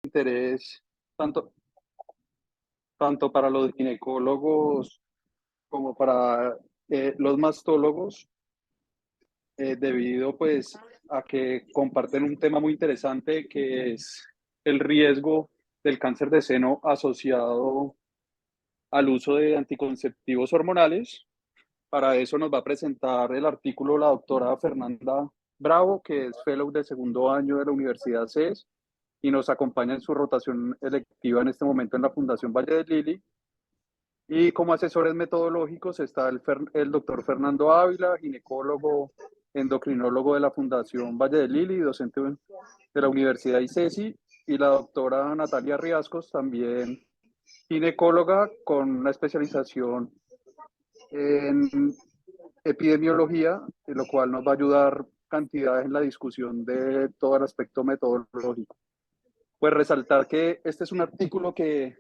interés tanto, tanto para los ginecólogos como para los mastólogos, debido pues a que comparten un tema muy interesante que es el riesgo del cáncer de seno asociado al uso de anticonceptivos hormonales. Para eso nos va a presentar el artículo la doctora Fernanda Bravo, que es fellow de segundo año de la Universidad CES y nos acompaña en su rotación electiva en este momento en la Fundación Valle de Lili. Y como asesores metodológicos está el doctor Fernando Ávila, ginecólogo, endocrinólogo de la Fundación Valle de Lili, docente de la Universidad ICESI, y la doctora Natalia Riascos, también ginecóloga con una especialización en epidemiología, lo cual nos va a ayudar cantidades en la discusión de todo el aspecto metodológico. Pues resaltar que este es un artículo que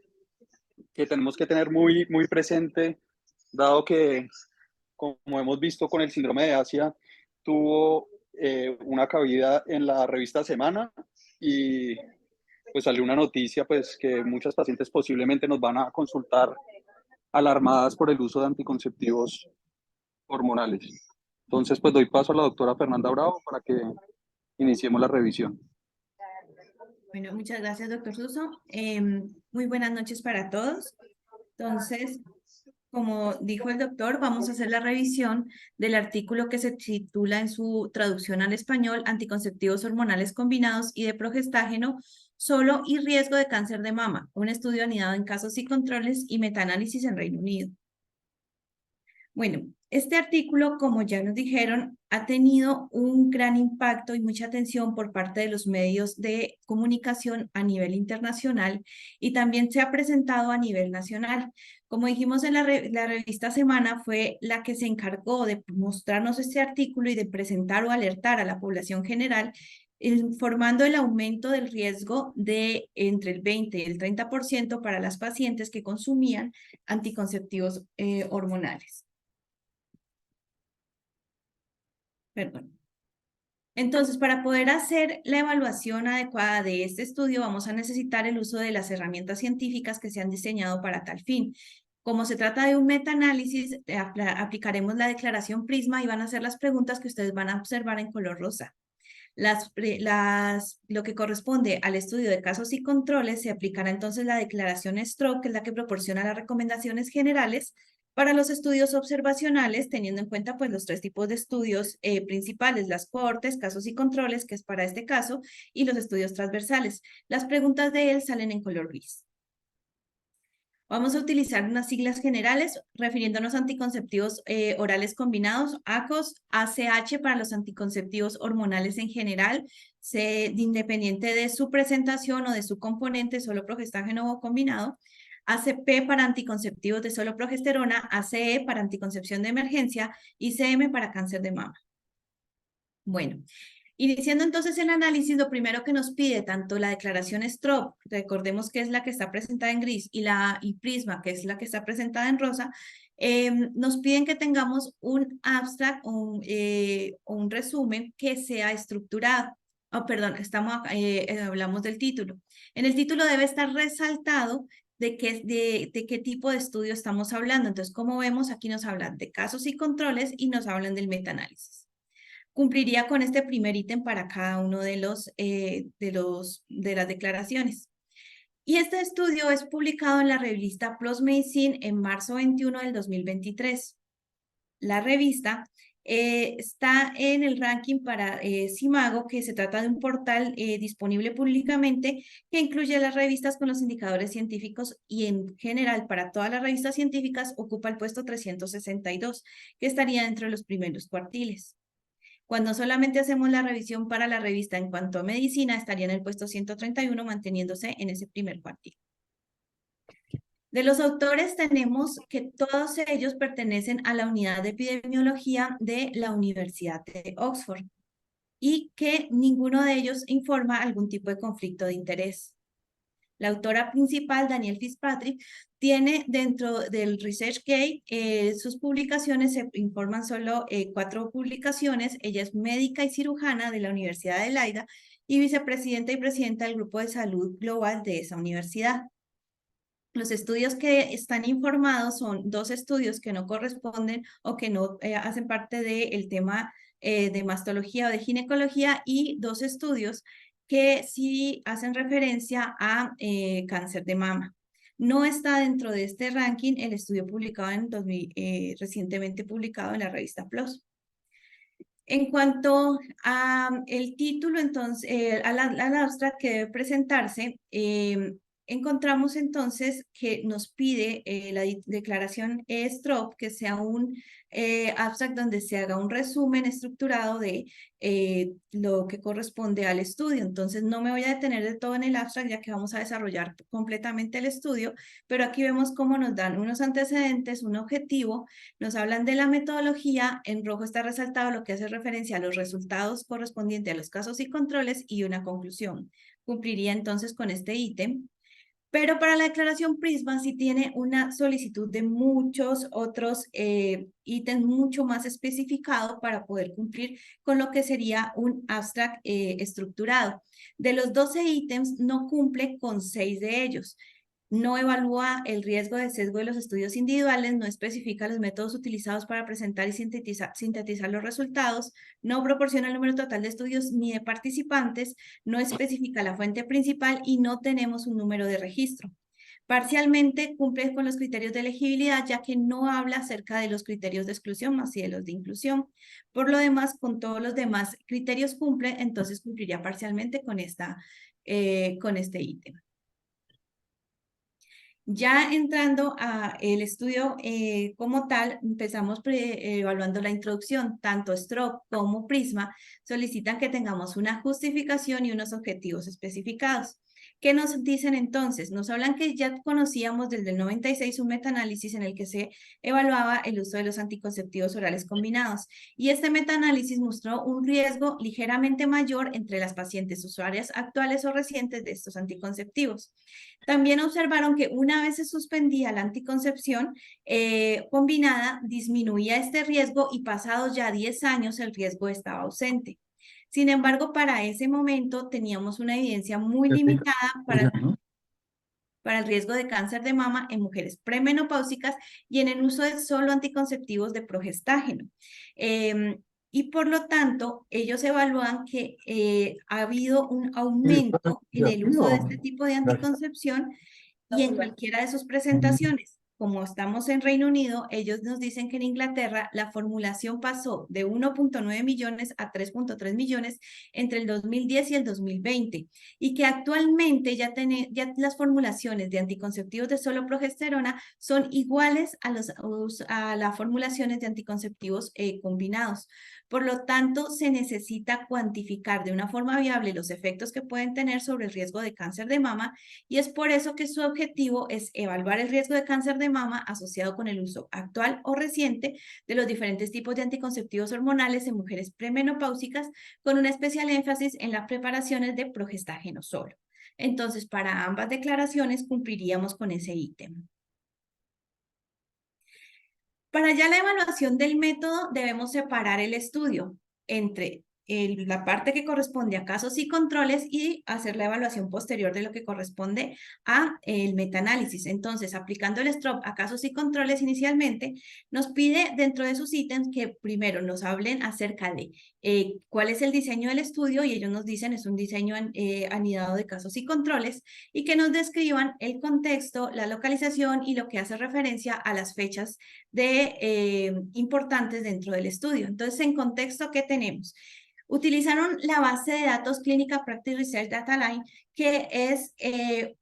tenemos que tener muy presente, dado que, como hemos visto con el síndrome de Asia, tuvo una cabida en la revista Semana y pues salió una noticia pues que muchas pacientes posiblemente nos van a consultar alarmadas por el uso de anticonceptivos hormonales. Entonces, pues doy paso a la doctora Fernanda Bravo para que iniciemos la revisión. Bueno, muchas gracias, doctor Suso. Muy buenas noches para todos. Entonces, como dijo el doctor, vamos a hacer la revisión del artículo que se titula en su traducción al español Anticonceptivos hormonales combinados y de progestágeno solo y riesgo de cáncer de mama, un estudio anidado en casos y controles y metaanálisis en Reino Unido. Bueno, este artículo, como ya nos dijeron, ha tenido un gran impacto y mucha atención por parte de los medios de comunicación a nivel internacional y también se ha presentado a nivel nacional. Como dijimos en la revista Semana, fue la que se encargó de mostrarnos este artículo y de presentar o alertar a la población general, informando el aumento del riesgo de entre el 20 y el 30% para las pacientes que consumían anticonceptivos hormonales. Perdón. Entonces, para poder hacer la evaluación adecuada de este estudio, vamos a necesitar el uso de las herramientas científicas que se han diseñado para tal fin. Como se trata de un metaanálisis, aplicaremos la declaración Prisma y van a ser las preguntas que ustedes van a observar en color rosa. Lo que corresponde al estudio de casos y controles, se aplicará entonces la declaración Stroke, que es la que proporciona las recomendaciones generales para los estudios observacionales, teniendo en cuenta pues los tres tipos de estudios principales, las cohortes, casos y controles, que es para este caso, y los estudios transversales. Las preguntas de él salen en color gris. Vamos a utilizar unas siglas generales refiriéndonos a anticonceptivos orales combinados, ACOS, ACH para los anticonceptivos hormonales en general, independiente de su presentación o de su componente, solo progestágeno o combinado, ACP para anticonceptivos de solo progesterona, ACE para anticoncepción de emergencia y CM para cáncer de mama. Bueno, iniciando entonces el análisis, lo primero que nos pide tanto la declaración STROP, recordemos que es la que está presentada en gris, y Prisma, que es la que está presentada en rosa, nos piden que tengamos un abstract o un resumen que sea estructurado. Oh, perdón, hablamos del título. En el título debe estar resaltado de qué tipo de estudio estamos hablando. Entonces, como vemos, aquí nos hablan de casos y controles y nos hablan del metaanálisis. Cumpliría con este primer ítem para cada uno de las declaraciones. Y este estudio es publicado en la revista PLOS Medicine en marzo 21 del 2023. La revista está en el ranking para Simago, que se trata de un portal disponible públicamente que incluye las revistas con los indicadores científicos y en general para todas las revistas científicas ocupa el puesto 362, que estaría dentro de los primeros cuartiles. Cuando solamente hacemos la revisión para la revista en cuanto a medicina, estaría en el puesto 131, manteniéndose en ese primer cuartil. De los autores tenemos que todos ellos pertenecen a la unidad de epidemiología de la Universidad de Oxford y que ninguno de ellos informa algún tipo de conflicto de interés. La autora principal, Danielle Fitzpatrick, tiene dentro del ResearchGate sus publicaciones, se informan solo 4 publicaciones. Ella es médica y cirujana de la Universidad de Leida y vicepresidenta y presidenta del Grupo de Salud Global de esa universidad. Los estudios que están informados son 2 estudios que no corresponden o que no hacen parte del tema de mastología o de ginecología, y 2 estudios que sí hacen referencia a cáncer de mama. No está dentro de este ranking el estudio publicado en recientemente publicado en la revista PLOS. En cuanto a el título, entonces, al abstract que debe presentarse, encontramos entonces que nos pide la declaración Stroop que sea un abstract donde se haga un resumen estructurado de lo que corresponde al estudio. Entonces no me voy a detener de todo en el abstract, ya que vamos a desarrollar completamente el estudio, pero aquí vemos cómo nos dan unos antecedentes, un objetivo, nos hablan de la metodología. En rojo está resaltado lo que hace referencia a los resultados correspondientes a los casos y controles, y una conclusión. Cumpliría entonces con este ítem. Pero para la declaración Prisma sí tiene una solicitud de muchos otros ítems mucho más especificado para poder cumplir con lo que sería un abstract estructurado. De los 12 ítems, no cumple con 6 de ellos. No evalúa el riesgo de sesgo de los estudios individuales, no especifica los métodos utilizados para presentar y sintetizar los resultados, no proporciona el número total de estudios ni de participantes, no especifica la fuente principal y no tenemos un número de registro. Parcialmente cumple con los criterios de elegibilidad, ya que no habla acerca de los criterios de exclusión más y de los de inclusión. Por lo demás, con todos los demás criterios cumple, entonces cumpliría parcialmente con este ítem. Ya entrando a el estudio como tal, empezamos evaluando la introducción. Tanto Stroop como Prisma solicitan que tengamos una justificación y unos objetivos especificados. ¿Qué nos dicen entonces? Nos hablan que ya conocíamos desde el 96 un metaanálisis en el que se evaluaba el uso de los anticonceptivos orales combinados, y este metaanálisis mostró un riesgo ligeramente mayor entre las pacientes usuarias actuales o recientes de estos anticonceptivos. También observaron que una vez se suspendía la anticoncepción combinada, disminuía este riesgo, y pasados ya 10 años el riesgo estaba ausente. Sin embargo, para ese momento teníamos una evidencia muy limitada para el riesgo de cáncer de mama en mujeres premenopáusicas y en el uso de solo anticonceptivos de progestágeno. Y por lo tanto, ellos evalúan que ha habido un aumento en el uso de este tipo de anticoncepción y en cualquiera de sus presentaciones. Como estamos en Reino Unido, ellos nos dicen que en Inglaterra la formulación pasó de 1.9 millones a 3.3 millones entre el 2010 y el 2020, y que actualmente ya las formulaciones de anticonceptivos de solo progesterona son iguales a las formulaciones de anticonceptivos combinados. Por lo tanto, se necesita cuantificar de una forma viable los efectos que pueden tener sobre el riesgo de cáncer de mama, y es por eso que su objetivo es evaluar el riesgo de cáncer de mama asociado con el uso actual o reciente de los diferentes tipos de anticonceptivos hormonales en mujeres premenopáusicas, con un especial énfasis en las preparaciones de progestágeno solo. Entonces, para ambas declaraciones cumpliríamos con ese ítem. Para ya la evaluación del método, debemos separar el estudio entre la parte que corresponde a casos y controles y hacer la evaluación posterior de lo que corresponde a el metaanálisis. Entonces, aplicando el Stroop a casos y controles inicialmente, nos pide dentro de sus ítems que primero nos hablen acerca de cuál es el diseño del estudio, y ellos nos dicen es un diseño anidado de casos y controles, y que nos describan el contexto, la localización y lo que hace referencia a las fechas importantes dentro del estudio. Entonces, en contexto, ¿qué tenemos? Utilizaron la base de datos Clinical Practice Research Data Line, que es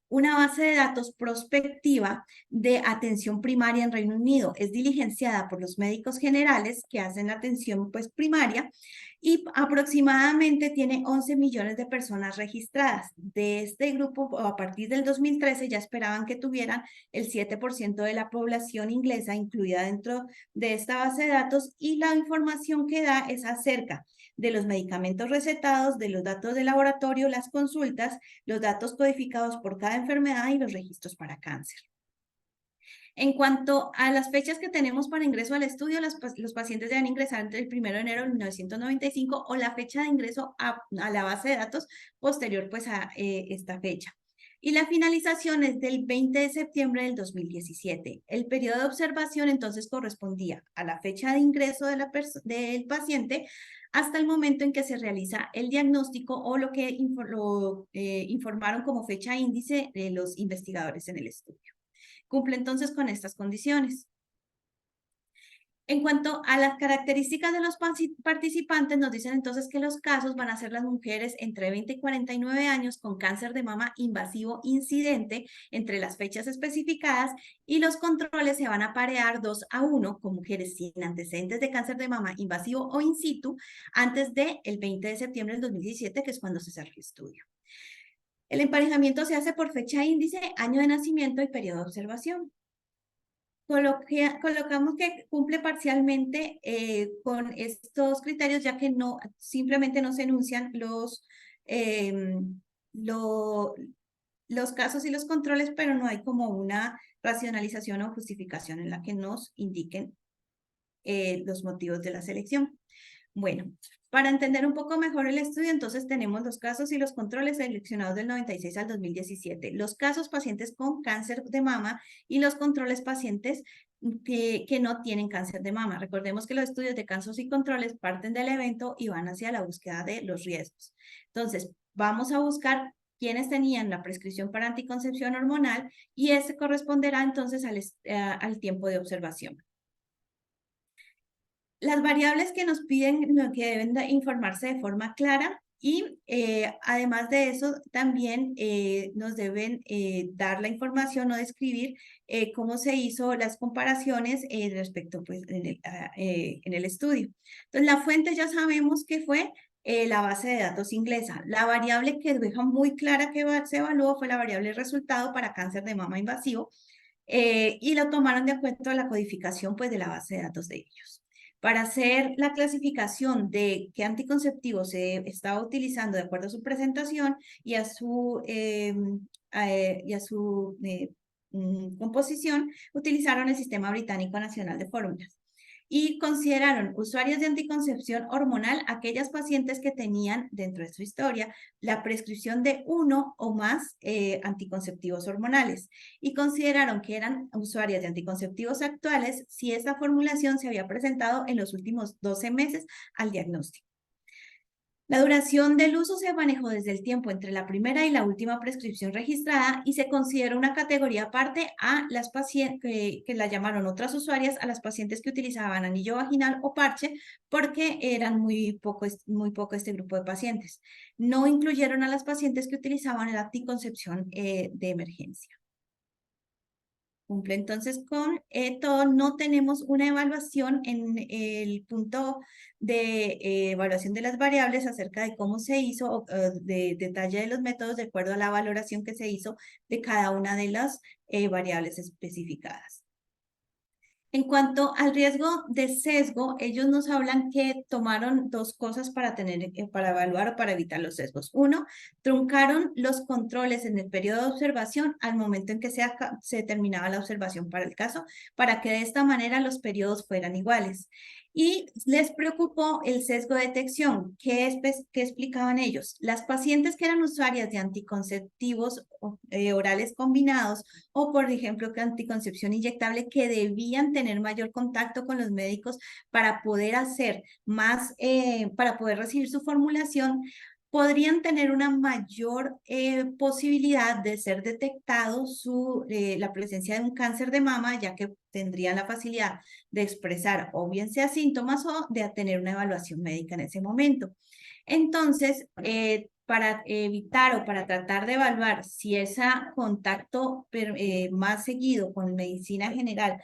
una base de datos prospectiva de atención primaria en Reino Unido. Es diligenciada por los médicos generales que hacen la atención primaria, y aproximadamente tiene 11 millones de personas registradas. De este grupo, a partir del 2013, ya esperaban que tuvieran el 7% de la población inglesa incluida dentro de esta base de datos, y la información que da es acerca de los medicamentos recetados, de los datos de laboratorio, las consultas, los datos codificados por cada enfermedad y los registros para cáncer. En cuanto a las fechas que tenemos para ingreso al estudio, los pacientes deben ingresar entre el 1 de enero de 1995 o la fecha de ingreso a la base de datos posterior pues a esta fecha. Y la finalización es del 20 de septiembre del 2017. El periodo de observación entonces correspondía a la fecha de ingreso del paciente hasta el momento en que se realiza el diagnóstico o lo que informaron como fecha índice de los investigadores en el estudio. Cumple entonces con estas condiciones. En cuanto a las características de los participantes, nos dicen entonces que los casos van a ser las mujeres entre 20 y 49 años con cáncer de mama invasivo incidente entre las fechas especificadas y los controles se van a parear 2-1 con mujeres sin antecedentes de cáncer de mama invasivo o in situ antes del 20 de septiembre del 2017, que es cuando se cerró el estudio. El emparejamiento se hace por fecha índice, año de nacimiento y periodo de observación. Colocamos que cumple parcialmente con estos criterios, ya que simplemente no se enuncian los casos y los controles, pero no hay como una racionalización o justificación en la que nos indiquen los motivos de la selección. Bueno, para entender un poco mejor el estudio, entonces tenemos los casos y los controles seleccionados del 96 al 2017. Los casos pacientes con cáncer de mama y los controles pacientes que no tienen cáncer de mama. Recordemos que los estudios de casos y controles parten del evento y van hacia la búsqueda de los riesgos. Entonces, vamos a buscar quienes tenían la prescripción para anticoncepción hormonal y ese corresponderá entonces al tiempo de observación. Las variables que nos piden, que deben informarse de forma clara y además de eso también nos deben dar la información o describir cómo se hizo las comparaciones respecto pues en el estudio. Entonces la fuente ya sabemos que fue la base de datos inglesa. La variable que deja muy clara que se evaluó fue la variable resultado para cáncer de mama invasivo y lo tomaron de acuerdo a la codificación pues de la base de datos de ellos. Para hacer la clasificación de qué anticonceptivo se estaba utilizando de acuerdo a su presentación y a su composición, utilizaron el Sistema Británico Nacional de Fórmulas y consideraron usuarias de anticoncepción hormonal aquellas pacientes que tenían dentro de su historia la prescripción de uno o más anticonceptivos hormonales y consideraron que eran usuarias de anticonceptivos actuales si esta formulación se había presentado en los últimos 12 meses al diagnóstico. La duración del uso se manejó desde el tiempo entre la primera y la última prescripción registrada y se considera una categoría aparte a las pacientes que la llamaron otras usuarias, a las pacientes que utilizaban anillo vaginal o parche porque eran muy poco este grupo de pacientes. No incluyeron a las pacientes que utilizaban la anticoncepción de emergencia. Cumple entonces con todo. No tenemos una evaluación en el punto de evaluación de las variables acerca de cómo se hizo, o de detalle de los métodos de acuerdo a la valoración que se hizo de cada una de las variables especificadas. En cuanto al riesgo de sesgo, ellos nos hablan que tomaron dos cosas para evaluar o para evitar los sesgos. Uno, truncaron los controles en el periodo de observación al momento en que se terminaba la observación para el caso, para que de esta manera los periodos fueran iguales. Y les preocupó el sesgo de detección. ¿Qué explicaban ellos? Las pacientes que eran usuarias de anticonceptivos orales combinados o, por ejemplo, que anticoncepción inyectable que debían tener mayor contacto con los médicos para poder hacer más, para poder recibir su formulación, podrían tener una mayor posibilidad de ser detectado la presencia de un cáncer de mama, ya que tendrían la facilidad de expresar o bien sea síntomas o de tener una evaluación médica en ese momento. Entonces, para evitar o para tratar de evaluar si ese contacto más seguido con medicina general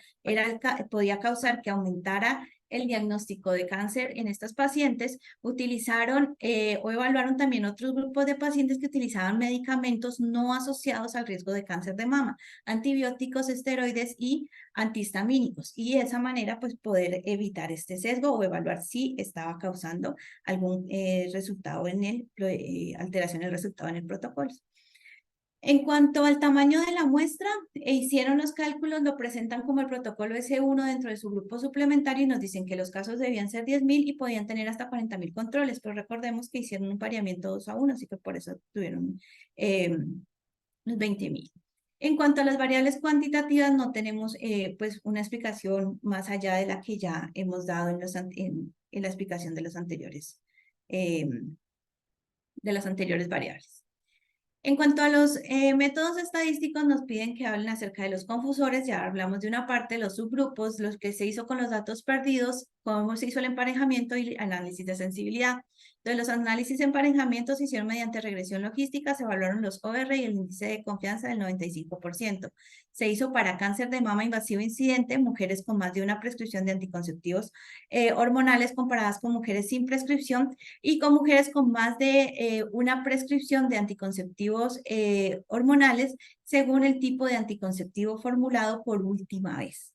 podía causar que aumentara el diagnóstico de cáncer en estas pacientes, utilizaron o evaluaron también otros grupos de pacientes que utilizaban medicamentos no asociados al riesgo de cáncer de mama, antibióticos, esteroides y antihistamínicos, y de esa manera pues poder evitar este sesgo o evaluar si estaba causando algún resultado alteración en el resultado en el protocolo. En cuanto al tamaño de la muestra, hicieron los cálculos, lo presentan como el protocolo S1 dentro de su grupo suplementario y nos dicen que los casos debían ser 10.000 y podían tener hasta 40.000 controles, pero recordemos que hicieron un pareamiento 2:1, así que por eso tuvieron los 20.000. En cuanto a las variables cuantitativas, no tenemos pues una explicación más allá de la que ya hemos dado en la explicación eh, de las anteriores variables. En cuanto a los métodos estadísticos, nos piden que hablen acerca de los confusores. Ya hablamos de una parte, los subgrupos, los que se hizo con los datos perdidos, cómo se hizo el emparejamiento y el análisis de sensibilidad. Entonces, los análisis de emparejamiento se hicieron mediante regresión logística, se evaluaron los OR y el índice de confianza del 95%. Se hizo para cáncer de mama invasivo incidente, mujeres con más de una prescripción de anticonceptivos hormonales comparadas con mujeres sin prescripción y con mujeres con más de una prescripción de anticonceptivos hormonales según el tipo de anticonceptivo formulado por última vez.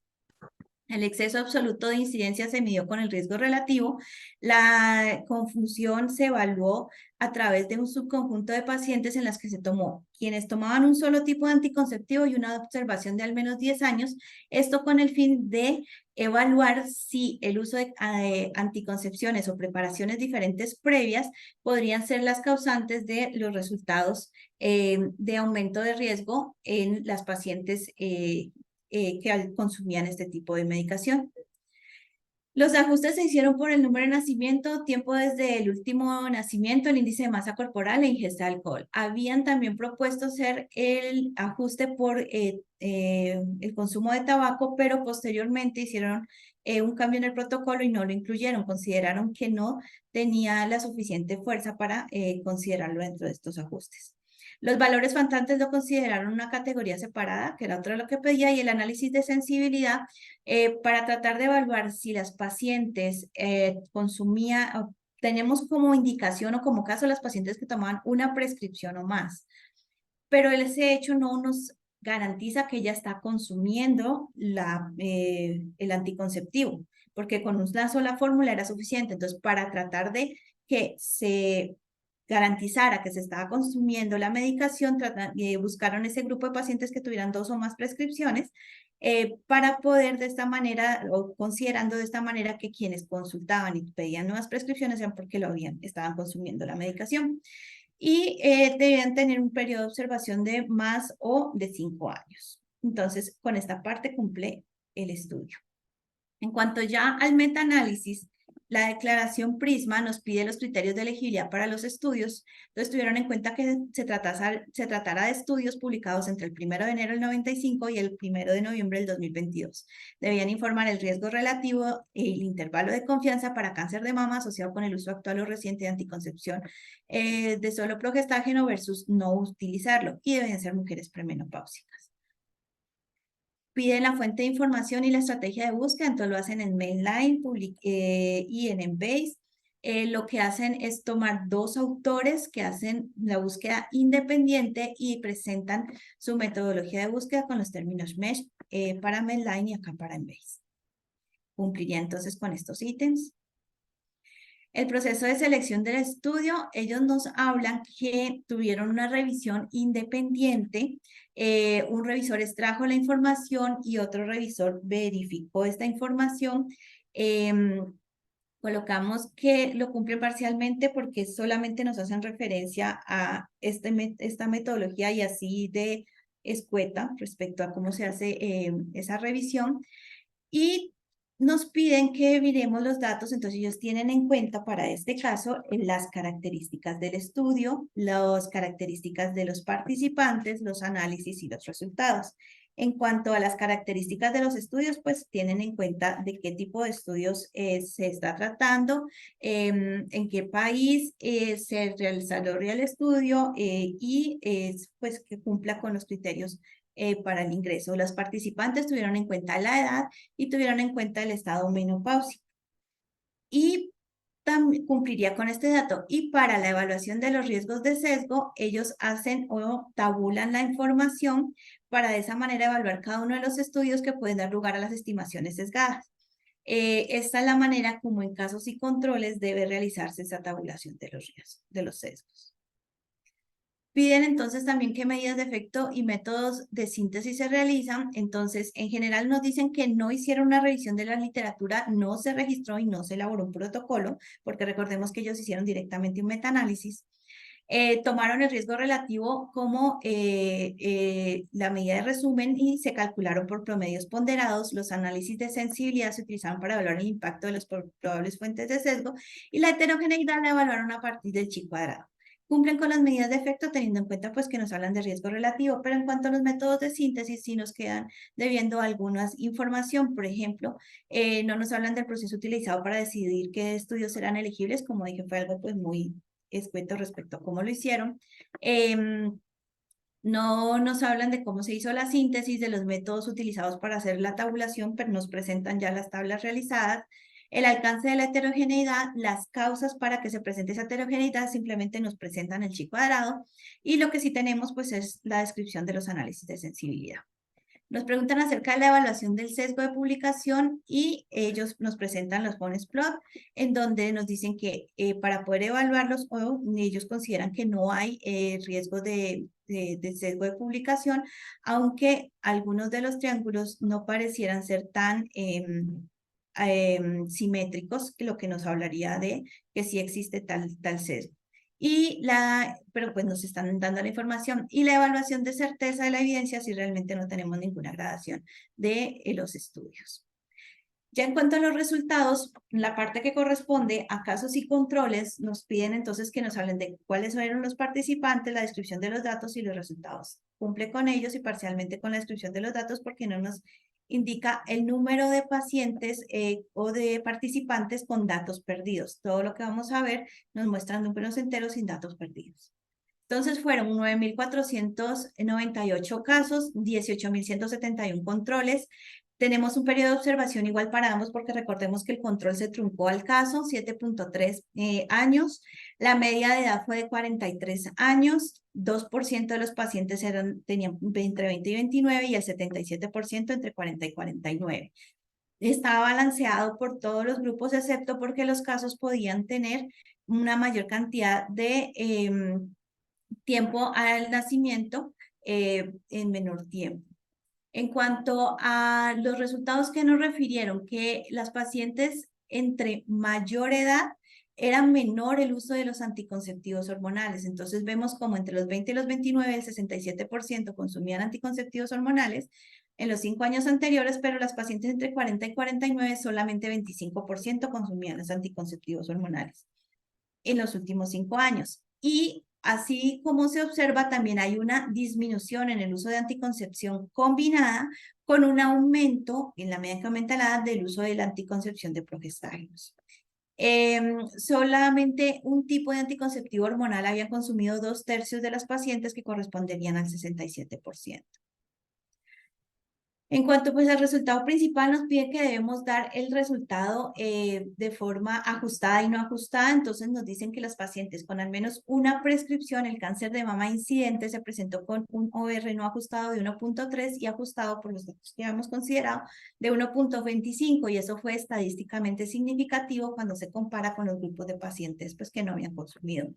El exceso absoluto de incidencia se midió con el riesgo relativo. La confusión se evaluó a través de un subconjunto de pacientes en las que se tomó quienes tomaban un solo tipo de anticonceptivo y una observación de al menos 10 años, esto con el fin de evaluar si el uso de anticoncepciones o preparaciones diferentes previas podrían ser las causantes de los resultados de aumento de riesgo en las pacientes que consumían este tipo de medicación. Los ajustes se hicieron por el número de nacimiento, tiempo desde el último nacimiento, el índice de masa corporal e ingesta de alcohol. Habían también propuesto hacer el ajuste por el consumo de tabaco, pero posteriormente hicieron un cambio en el protocolo y no lo incluyeron. Consideraron que no tenía la suficiente fuerza para considerarlo dentro de estos ajustes. Los valores faltantes lo consideraron una categoría separada, que era otro de lo que pedía, y el análisis de sensibilidad para tratar de evaluar si las pacientes consumían, tenemos como indicación o como caso las pacientes que tomaban una prescripción o más, pero ese hecho no nos garantiza que ella está consumiendo el anticonceptivo, porque con una sola fórmula era suficiente. Entonces, para tratar de que se garantizara que se estaba consumiendo la medicación, buscaron ese grupo de pacientes que tuvieran 2 o más prescripciones para poder de esta manera, o considerando de esta manera que quienes consultaban y pedían nuevas prescripciones eran porque estaban consumiendo la medicación. Y debían tener un periodo de observación de más o de 5 años. Entonces, con esta parte cumple el estudio. En cuanto ya al metaanálisis, la declaración Prisma nos pide los criterios de elegibilidad para los estudios. Entonces, tuvieron en cuenta que se tratara de estudios publicados entre el 1 de enero del 95 y el 1 de noviembre del 2022. Debían informar el riesgo relativo y el intervalo de confianza para cáncer de mama asociado con el uso actual o reciente de anticoncepción de solo progestágeno versus no utilizarlo. Y deben ser mujeres premenopáusicas. Piden la fuente de información y la estrategia de búsqueda, entonces lo hacen en Mainline y en Embase. Lo que hacen es tomar 2 autores que hacen la búsqueda independiente y presentan su metodología de búsqueda con los términos MESH para Mainline y acá para Embase. Cumpliría entonces con estos ítems. El proceso de selección del estudio, ellos nos hablan que tuvieron una revisión independiente, un revisor extrajo la información y otro revisor verificó esta información. Colocamos que lo cumplen parcialmente porque solamente nos hacen referencia a esta metodología y así de escueta respecto a cómo se hace esa revisión. Y nos piden que miremos los datos, entonces ellos tienen en cuenta para este caso las características del estudio, las características de los participantes, los análisis y los resultados. En cuanto a las características de los estudios, pues tienen en cuenta de qué tipo de estudios se está tratando, en qué país se desarrolla el estudio y pues que cumpla con los criterios para el ingreso. Los participantes tuvieron en cuenta la edad y tuvieron en cuenta el estado menopáusico. Y también cumpliría con este dato. Y para la evaluación de los riesgos de sesgo, ellos hacen o tabulan la información para de esa manera evaluar cada uno de los estudios que pueden dar lugar a las estimaciones sesgadas. Esta es la manera como en casos y controles debe realizarse esa tabulación de los riesgos, de los sesgos. Piden entonces también qué medidas de efecto y métodos de síntesis se realizan. Entonces, en general nos dicen que no hicieron una revisión de la literatura, no se registró y no se elaboró un protocolo, porque recordemos que ellos hicieron directamente un metaanálisis. Tomaron el riesgo relativo como la medida de resumen y se calcularon por promedios ponderados. Los análisis de sensibilidad se utilizaron para evaluar el impacto de las probables fuentes de sesgo y la heterogeneidad la evaluaron a partir del chi cuadrado. Cumplen con las medidas de efecto teniendo en cuenta pues que nos hablan de riesgo relativo, pero en cuanto a los métodos de síntesis sí nos quedan debiendo algunas información. Por ejemplo, no nos hablan del proceso utilizado para decidir qué estudios serán elegibles, como dije, fue algo pues muy escueto respecto a cómo lo hicieron. No nos hablan de cómo se hizo la síntesis, de los métodos utilizados para hacer la tabulación, pero nos presentan ya las tablas realizadas. El alcance de la heterogeneidad, las causas para que se presente esa heterogeneidad, simplemente nos presentan el chi cuadrado. Y lo que sí tenemos, pues, es la descripción de los análisis de sensibilidad. Nos preguntan acerca de la evaluación del sesgo de publicación y ellos nos presentan los Bones plot, en donde nos dicen que para poder evaluarlos, ellos consideran que no hay riesgo de sesgo de publicación, aunque algunos de los triángulos no parecieran ser tan simétricos, lo que nos hablaría de que sí existe tal sesgo. Pero pues nos están dando la información y la evaluación de certeza de la evidencia si realmente no tenemos ninguna gradación de los estudios. Ya en cuanto a los resultados, la parte que corresponde a casos y controles, nos piden entonces que nos hablen de cuáles fueron los participantes, la descripción de los datos y los resultados. Cumple con ellos y parcialmente con la descripción de los datos porque no nos indica el número de pacientes o de participantes con datos perdidos. Todo lo que vamos a ver nos muestra números enteros sin datos perdidos. Entonces fueron 9.498 casos, 18.171 controles. Tenemos un periodo de observación igual para ambos porque recordemos que el control se truncó al caso, 7.3 años. La media de edad fue de 43 años. 2% de los pacientes tenían entre 20 y 29 y el 77% entre 40 y 49. Estaba balanceado por todos los grupos excepto porque los casos podían tener una mayor cantidad de tiempo al nacimiento en menor tiempo. En cuanto a los resultados que nos refirieron, que las pacientes entre mayor edad era menor el uso de los anticonceptivos hormonales. Entonces vemos como entre los 20 y los 29 el 67% consumían anticonceptivos hormonales en los 5 años anteriores, pero las pacientes entre 40 y 49 solamente 25% consumían los anticonceptivos hormonales en los últimos 5 años. Y así como se observa, también hay una disminución en el uso de anticoncepción combinada con un aumento, en la medida que aumenta la edad, del uso de la anticoncepción de progestágenos. Solamente un tipo de anticonceptivo hormonal había consumido 2/3 de las pacientes, que corresponderían al 67%. En cuanto pues al resultado principal, nos pide que debemos dar el resultado de forma ajustada y no ajustada. Entonces nos dicen que los pacientes con al menos una prescripción, el cáncer de mama incidente se presentó con un OR no ajustado de 1.3 y ajustado por los datos que habíamos considerado de 1.25, y eso fue estadísticamente significativo cuando se compara con los grupos de pacientes pues, que no habían consumido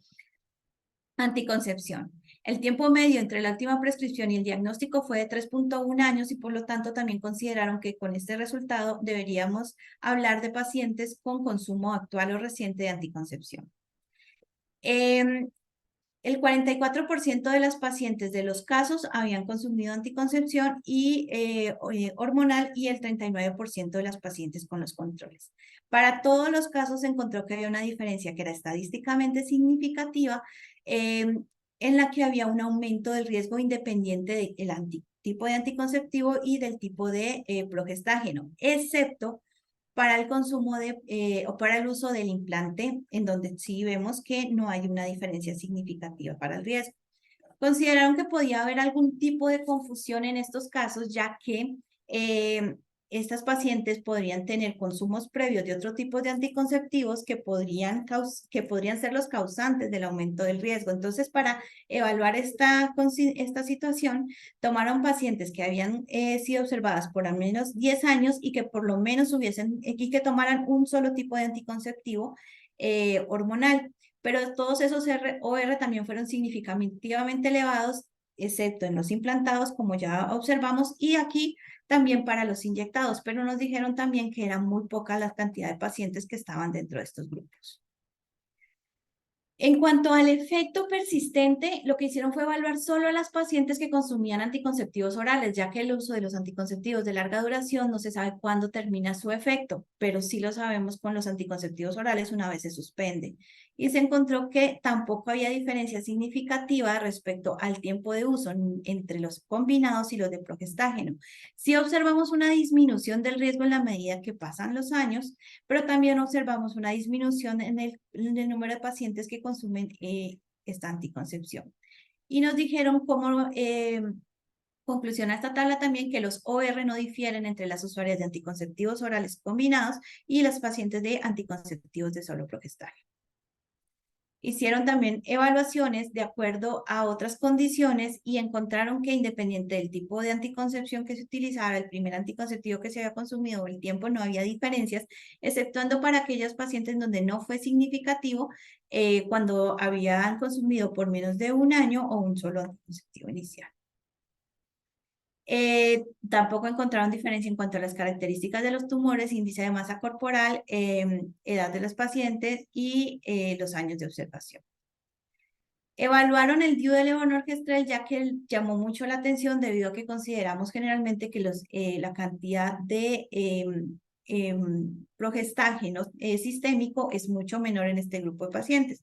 anticoncepción. El tiempo medio entre la última prescripción y el diagnóstico fue de 3.1 años y por lo tanto también consideraron que con este resultado deberíamos hablar de pacientes con consumo actual o reciente de anticoncepción. El 44% de las pacientes de los casos habían consumido anticoncepción y hormonal y el 39% de las pacientes con los controles. Para todos los casos se encontró que había una diferencia que era estadísticamente significativa en la que había un aumento del riesgo independiente del tipo de anticonceptivo y del tipo de progestágeno, excepto para el consumo o para el uso del implante, en donde sí vemos que no hay una diferencia significativa para el riesgo. Consideraron que podía haber algún tipo de confusión en estos casos, ya que estas pacientes podrían tener consumos previos de otro tipo de anticonceptivos que podrían ser los causantes del aumento del riesgo. Entonces, para evaluar esta situación, tomaron pacientes que habían sido observadas por al menos 10 años y que por lo menos que tomaran un solo tipo de anticonceptivo hormonal. pero todos esos OR también fueron significativamente elevados, excepto en los implantados, como ya observamos, y aquí también para los inyectados, pero nos dijeron también que era muy poca la cantidad de pacientes que estaban dentro de estos grupos. En cuanto al efecto persistente, lo que hicieron fue evaluar solo a las pacientes que consumían anticonceptivos orales, ya que el uso de los anticonceptivos de larga duración no se sabe cuándo termina su efecto, pero sí lo sabemos con los anticonceptivos orales una vez se suspende. Y se encontró que tampoco había diferencia significativa respecto al tiempo de uso entre los combinados y los de progestágeno. Sí observamos una disminución del riesgo en la medida que pasan los años, pero también observamos una disminución en el número de pacientes que consumen esta anticoncepción. Y nos dijeron como conclusión a esta tabla también que los OR no difieren entre las usuarias de anticonceptivos orales combinados y las pacientes de anticonceptivos de solo progestágeno. Hicieron también evaluaciones de acuerdo a otras condiciones y encontraron que independiente del tipo de anticoncepción que se utilizara, el primer anticonceptivo que se había consumido o el tiempo, no había diferencias, exceptuando para aquellos pacientes donde no fue significativo cuando habían consumido por menos de un año o un solo anticonceptivo inicial. Tampoco encontraron diferencia en cuanto a las características de los tumores, índice de masa corporal, edad de los pacientes y los años de observación. Evaluaron el DIU de levonorgestrel ya que llamó mucho la atención debido a que consideramos generalmente que la cantidad de progestágeno sistémico es mucho menor en este grupo de pacientes.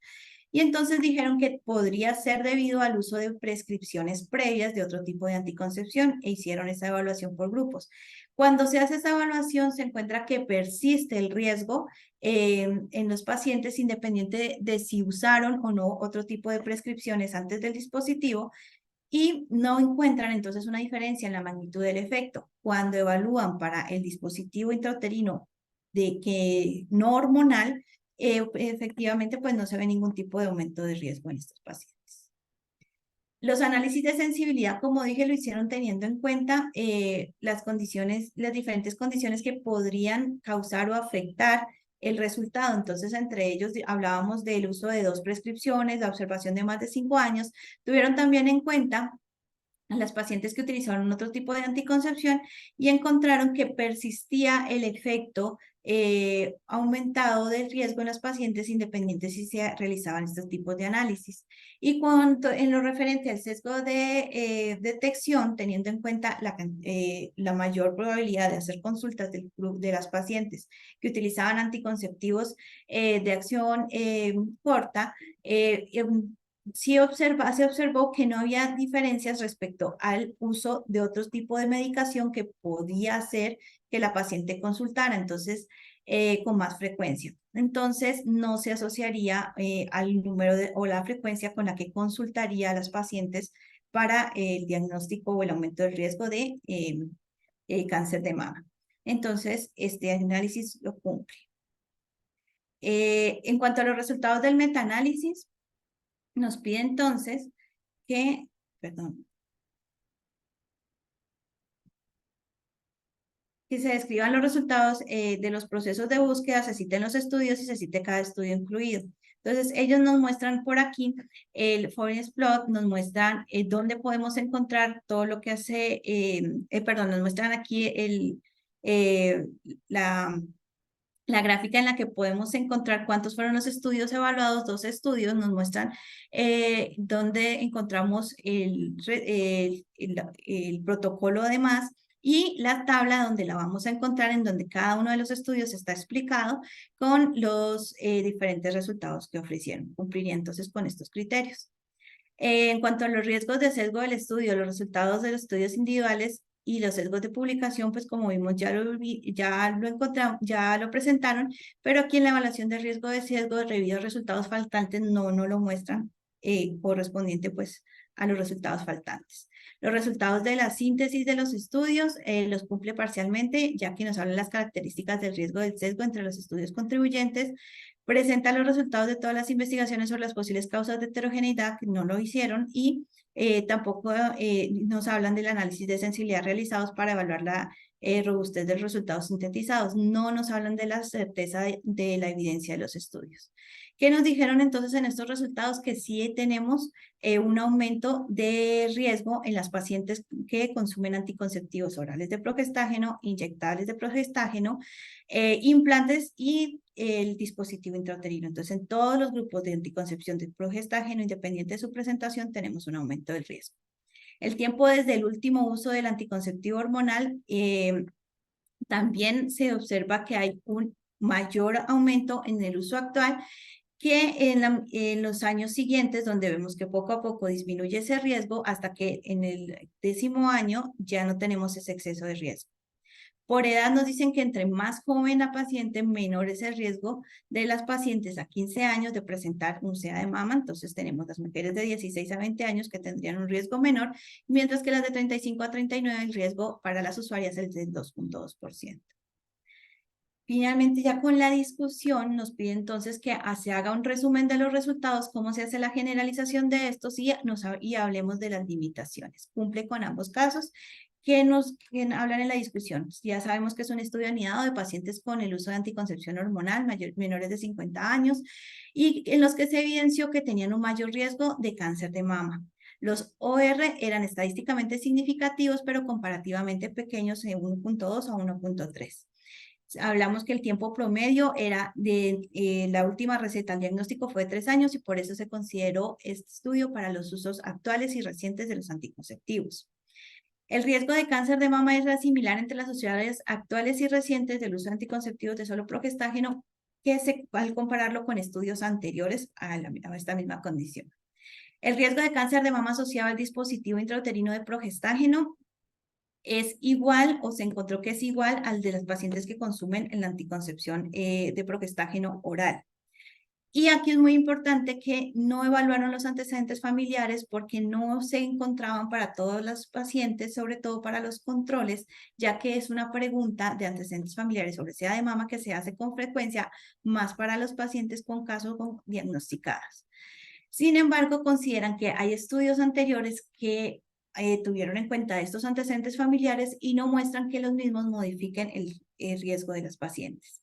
Y entonces dijeron que podría ser debido al uso de prescripciones previas de otro tipo de anticoncepción e hicieron esa evaluación por grupos. Cuando se hace esa evaluación se encuentra que persiste el riesgo en los pacientes independiente de si usaron o no otro tipo de prescripciones antes del dispositivo y no encuentran entonces una diferencia en la magnitud del efecto. Cuando evalúan para el dispositivo intrauterino de que no hormonal, efectivamente pues no se ve ningún tipo de aumento de riesgo en estos pacientes. Los análisis de sensibilidad, como dije, lo hicieron teniendo en cuenta las diferentes condiciones que podrían causar o afectar el resultado. Entonces, entre ellos hablábamos del uso de 2 prescripciones, la observación de más de 5 años. Tuvieron también en cuenta a las pacientes que utilizaron otro tipo de anticoncepción y encontraron que persistía el efecto aumentado del riesgo en las pacientes independientes si se realizaban estos tipos de análisis. Y en lo referente al sesgo de detección, teniendo en cuenta la mayor probabilidad de hacer consultas de las pacientes que utilizaban anticonceptivos de acción corta, se observó que no había diferencias respecto al uso de otro tipo de medicación que podía hacer que la paciente consultara, entonces, con más frecuencia. Entonces, no se asociaría al número o la frecuencia con la que consultaría a las pacientes para el diagnóstico o el aumento del riesgo de cáncer de mama. Entonces, este análisis lo cumple. En cuanto a los resultados del metaanálisis, nos pide entonces que, que se describan los resultados de los procesos de búsqueda, se citen los estudios y se cite cada estudio incluido. Entonces, ellos nos muestran por aquí el Forest Plot, nos muestran dónde podemos encontrar todo lo que hace, nos muestran aquí la gráfica en la que podemos encontrar cuántos fueron los estudios evaluados, 2 estudios, nos muestran dónde encontramos el protocolo además y la tabla donde la vamos a encontrar en donde cada uno de los estudios está explicado con los diferentes resultados que ofrecieron. Cumpliría entonces con estos criterios. En cuanto a los riesgos de sesgo del estudio, los resultados de los estudios individuales y los sesgos de publicación, pues como vimos, ya lo encontramos, ya lo presentaron, pero aquí en la evaluación de riesgo de sesgo debido a resultados faltantes no lo muestran correspondiente pues a los resultados faltantes. Los resultados de la síntesis de los estudios los cumple parcialmente, ya que nos hablan las características del riesgo del sesgo entre los estudios contribuyentes, presenta los resultados de todas las investigaciones sobre las posibles causas de heterogeneidad, que no lo hicieron, y tampoco nos hablan del análisis de sensibilidad realizados para evaluar la robustez de los resultados sintetizados. No nos hablan de la certeza de la evidencia de los estudios. ¿Qué nos dijeron entonces en estos resultados? Que sí tenemos un aumento de riesgo en las pacientes que consumen anticonceptivos orales de progestágeno, inyectables de progestágeno, implantes y el dispositivo intrauterino. Entonces, en todos los grupos de anticoncepción de progestágeno, independiente de su presentación, tenemos un aumento del riesgo. El tiempo desde el último uso del anticonceptivo hormonal, también se observa que hay un mayor aumento en el uso actual que en los años siguientes, donde vemos que poco a poco disminuye ese riesgo hasta que en el 10º año ya no tenemos ese exceso de riesgo. Por edad nos dicen que entre más joven la paciente, menor es el riesgo de las pacientes a 15 años de presentar un SEA de mama. Entonces tenemos las mujeres de 16 a 20 años que tendrían un riesgo menor, mientras que las de 35 a 39 el riesgo para las usuarias es del 2.2%. Finalmente, ya con la discusión, nos pide entonces que se haga un resumen de los resultados, cómo se hace la generalización de estos y hablemos de las limitaciones. Cumple con ambos casos que hablan en la discusión. Ya sabemos que es un estudio anidado de pacientes con el uso de anticoncepción hormonal, menores de 50 años, y en los que se evidenció que tenían un mayor riesgo de cáncer de mama. Los OR eran estadísticamente significativos, pero comparativamente pequeños de 1.2 a 1.3. Hablamos que el tiempo promedio era de la última receta al diagnóstico fue de 3 años y por eso se consideró este estudio para los usos actuales y recientes de los anticonceptivos. El riesgo de cáncer de mama es similar entre las sociedades actuales y recientes del uso de anticonceptivos de solo progestágeno al compararlo con estudios anteriores a esta misma condición. El riesgo de cáncer de mama asociado al dispositivo intrauterino de progestágeno es igual o se encontró que es igual al de las pacientes que consumen en la anticoncepción de progestágeno oral. Y aquí es muy importante que no evaluaron los antecedentes familiares porque no se encontraban para todos los pacientes, sobre todo para los controles, ya que es una pregunta de antecedentes familiares sobre SEA de mama que se hace con frecuencia, más para los pacientes con casos diagnosticados. Sin embargo, consideran que hay estudios anteriores que tuvieron en cuenta estos antecedentes familiares y no muestran que los mismos modifiquen el riesgo de las pacientes.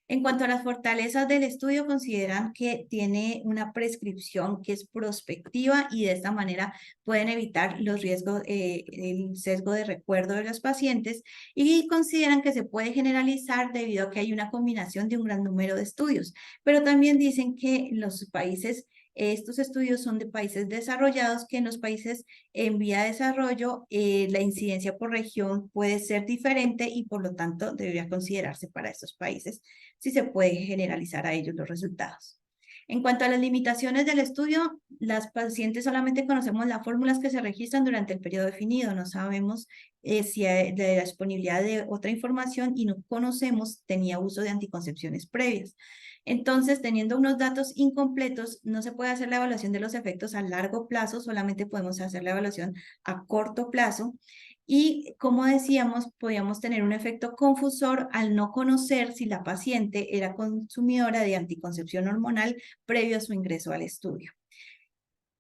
En cuanto a las fortalezas del estudio, consideran que tiene una prescripción que es prospectiva y de esta manera pueden evitar los riesgos, el sesgo de recuerdo de los pacientes y consideran que se puede generalizar debido a que hay una combinación de un gran número de estudios. Pero también dicen que los países estos estudios son de países desarrollados, que en los países en vía de desarrollo la incidencia por región puede ser diferente y por lo tanto debería considerarse para estos países si se puede generalizar a ellos los resultados. En cuanto a las limitaciones del estudio, las pacientes solamente conocemos las fórmulas que se registran durante el periodo definido, no sabemos si hay de la disponibilidad de otra información y no conocemos tenía uso de anticoncepciones previas. Entonces, teniendo unos datos incompletos, no se puede hacer la evaluación de los efectos a largo plazo, solamente podemos hacer la evaluación a corto plazo. Y como decíamos, podíamos tener un efecto confusor al no conocer si la paciente era consumidora de anticoncepción hormonal previo a su ingreso al estudio.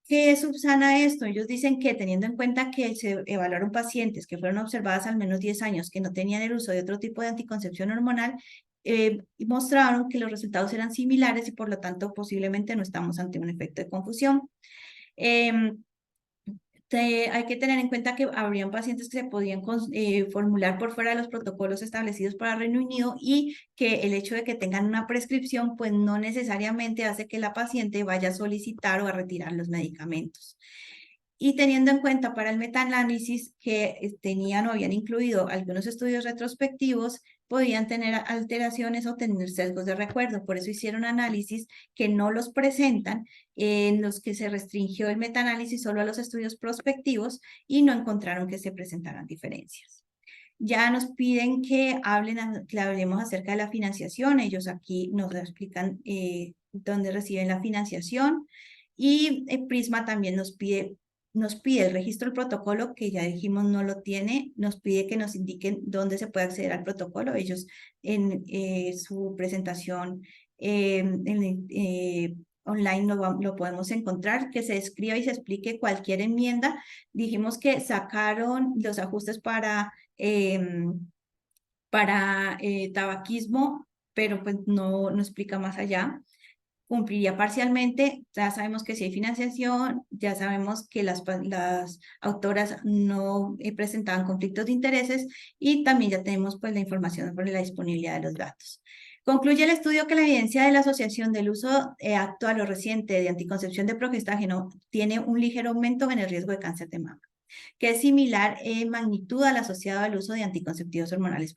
¿Qué subsana esto? Ellos dicen que teniendo en cuenta que se evaluaron pacientes que fueron observadas al menos 10 años que no tenían el uso de otro tipo de anticoncepción hormonal, mostraron que los resultados eran similares y por lo tanto posiblemente no estamos ante un efecto de confusión. Hay que tener en cuenta que habrían pacientes que se podían formular por fuera de los protocolos establecidos para Reino Unido y que el hecho de que tengan una prescripción pues no necesariamente hace que la paciente vaya a solicitar o a retirar los medicamentos. Y teniendo en cuenta para el metaanálisis que tenían o habían incluido algunos estudios retrospectivos, podían tener alteraciones o tener sesgos de recuerdo. Por eso hicieron análisis que no los presentan, en los que se restringió el metaanálisis solo a los estudios prospectivos y no encontraron que se presentaran diferencias. Ya nos piden que hablemos acerca de la financiación. Ellos aquí nos explican dónde reciben la financiación. Y Prisma también nos pide el registro del protocolo, que ya dijimos no lo tiene, nos pide que nos indiquen dónde se puede acceder al protocolo. Ellos en su presentación online lo podemos encontrar, que se escriba y se explique cualquier enmienda. Dijimos que sacaron los ajustes para tabaquismo, pero pues no explica más allá. cumpliría parcialmente. Ya sabemos que si hay financiación, ya sabemos que las autoras no presentaban conflictos de intereses y también ya tenemos pues la información sobre la disponibilidad de los datos. Concluye el estudio que la evidencia de la asociación del uso actual o reciente de anticoncepción de progestágeno tiene un ligero aumento en el riesgo de cáncer de mama, que es similar en magnitud al asociado al uso de anticonceptivos hormonales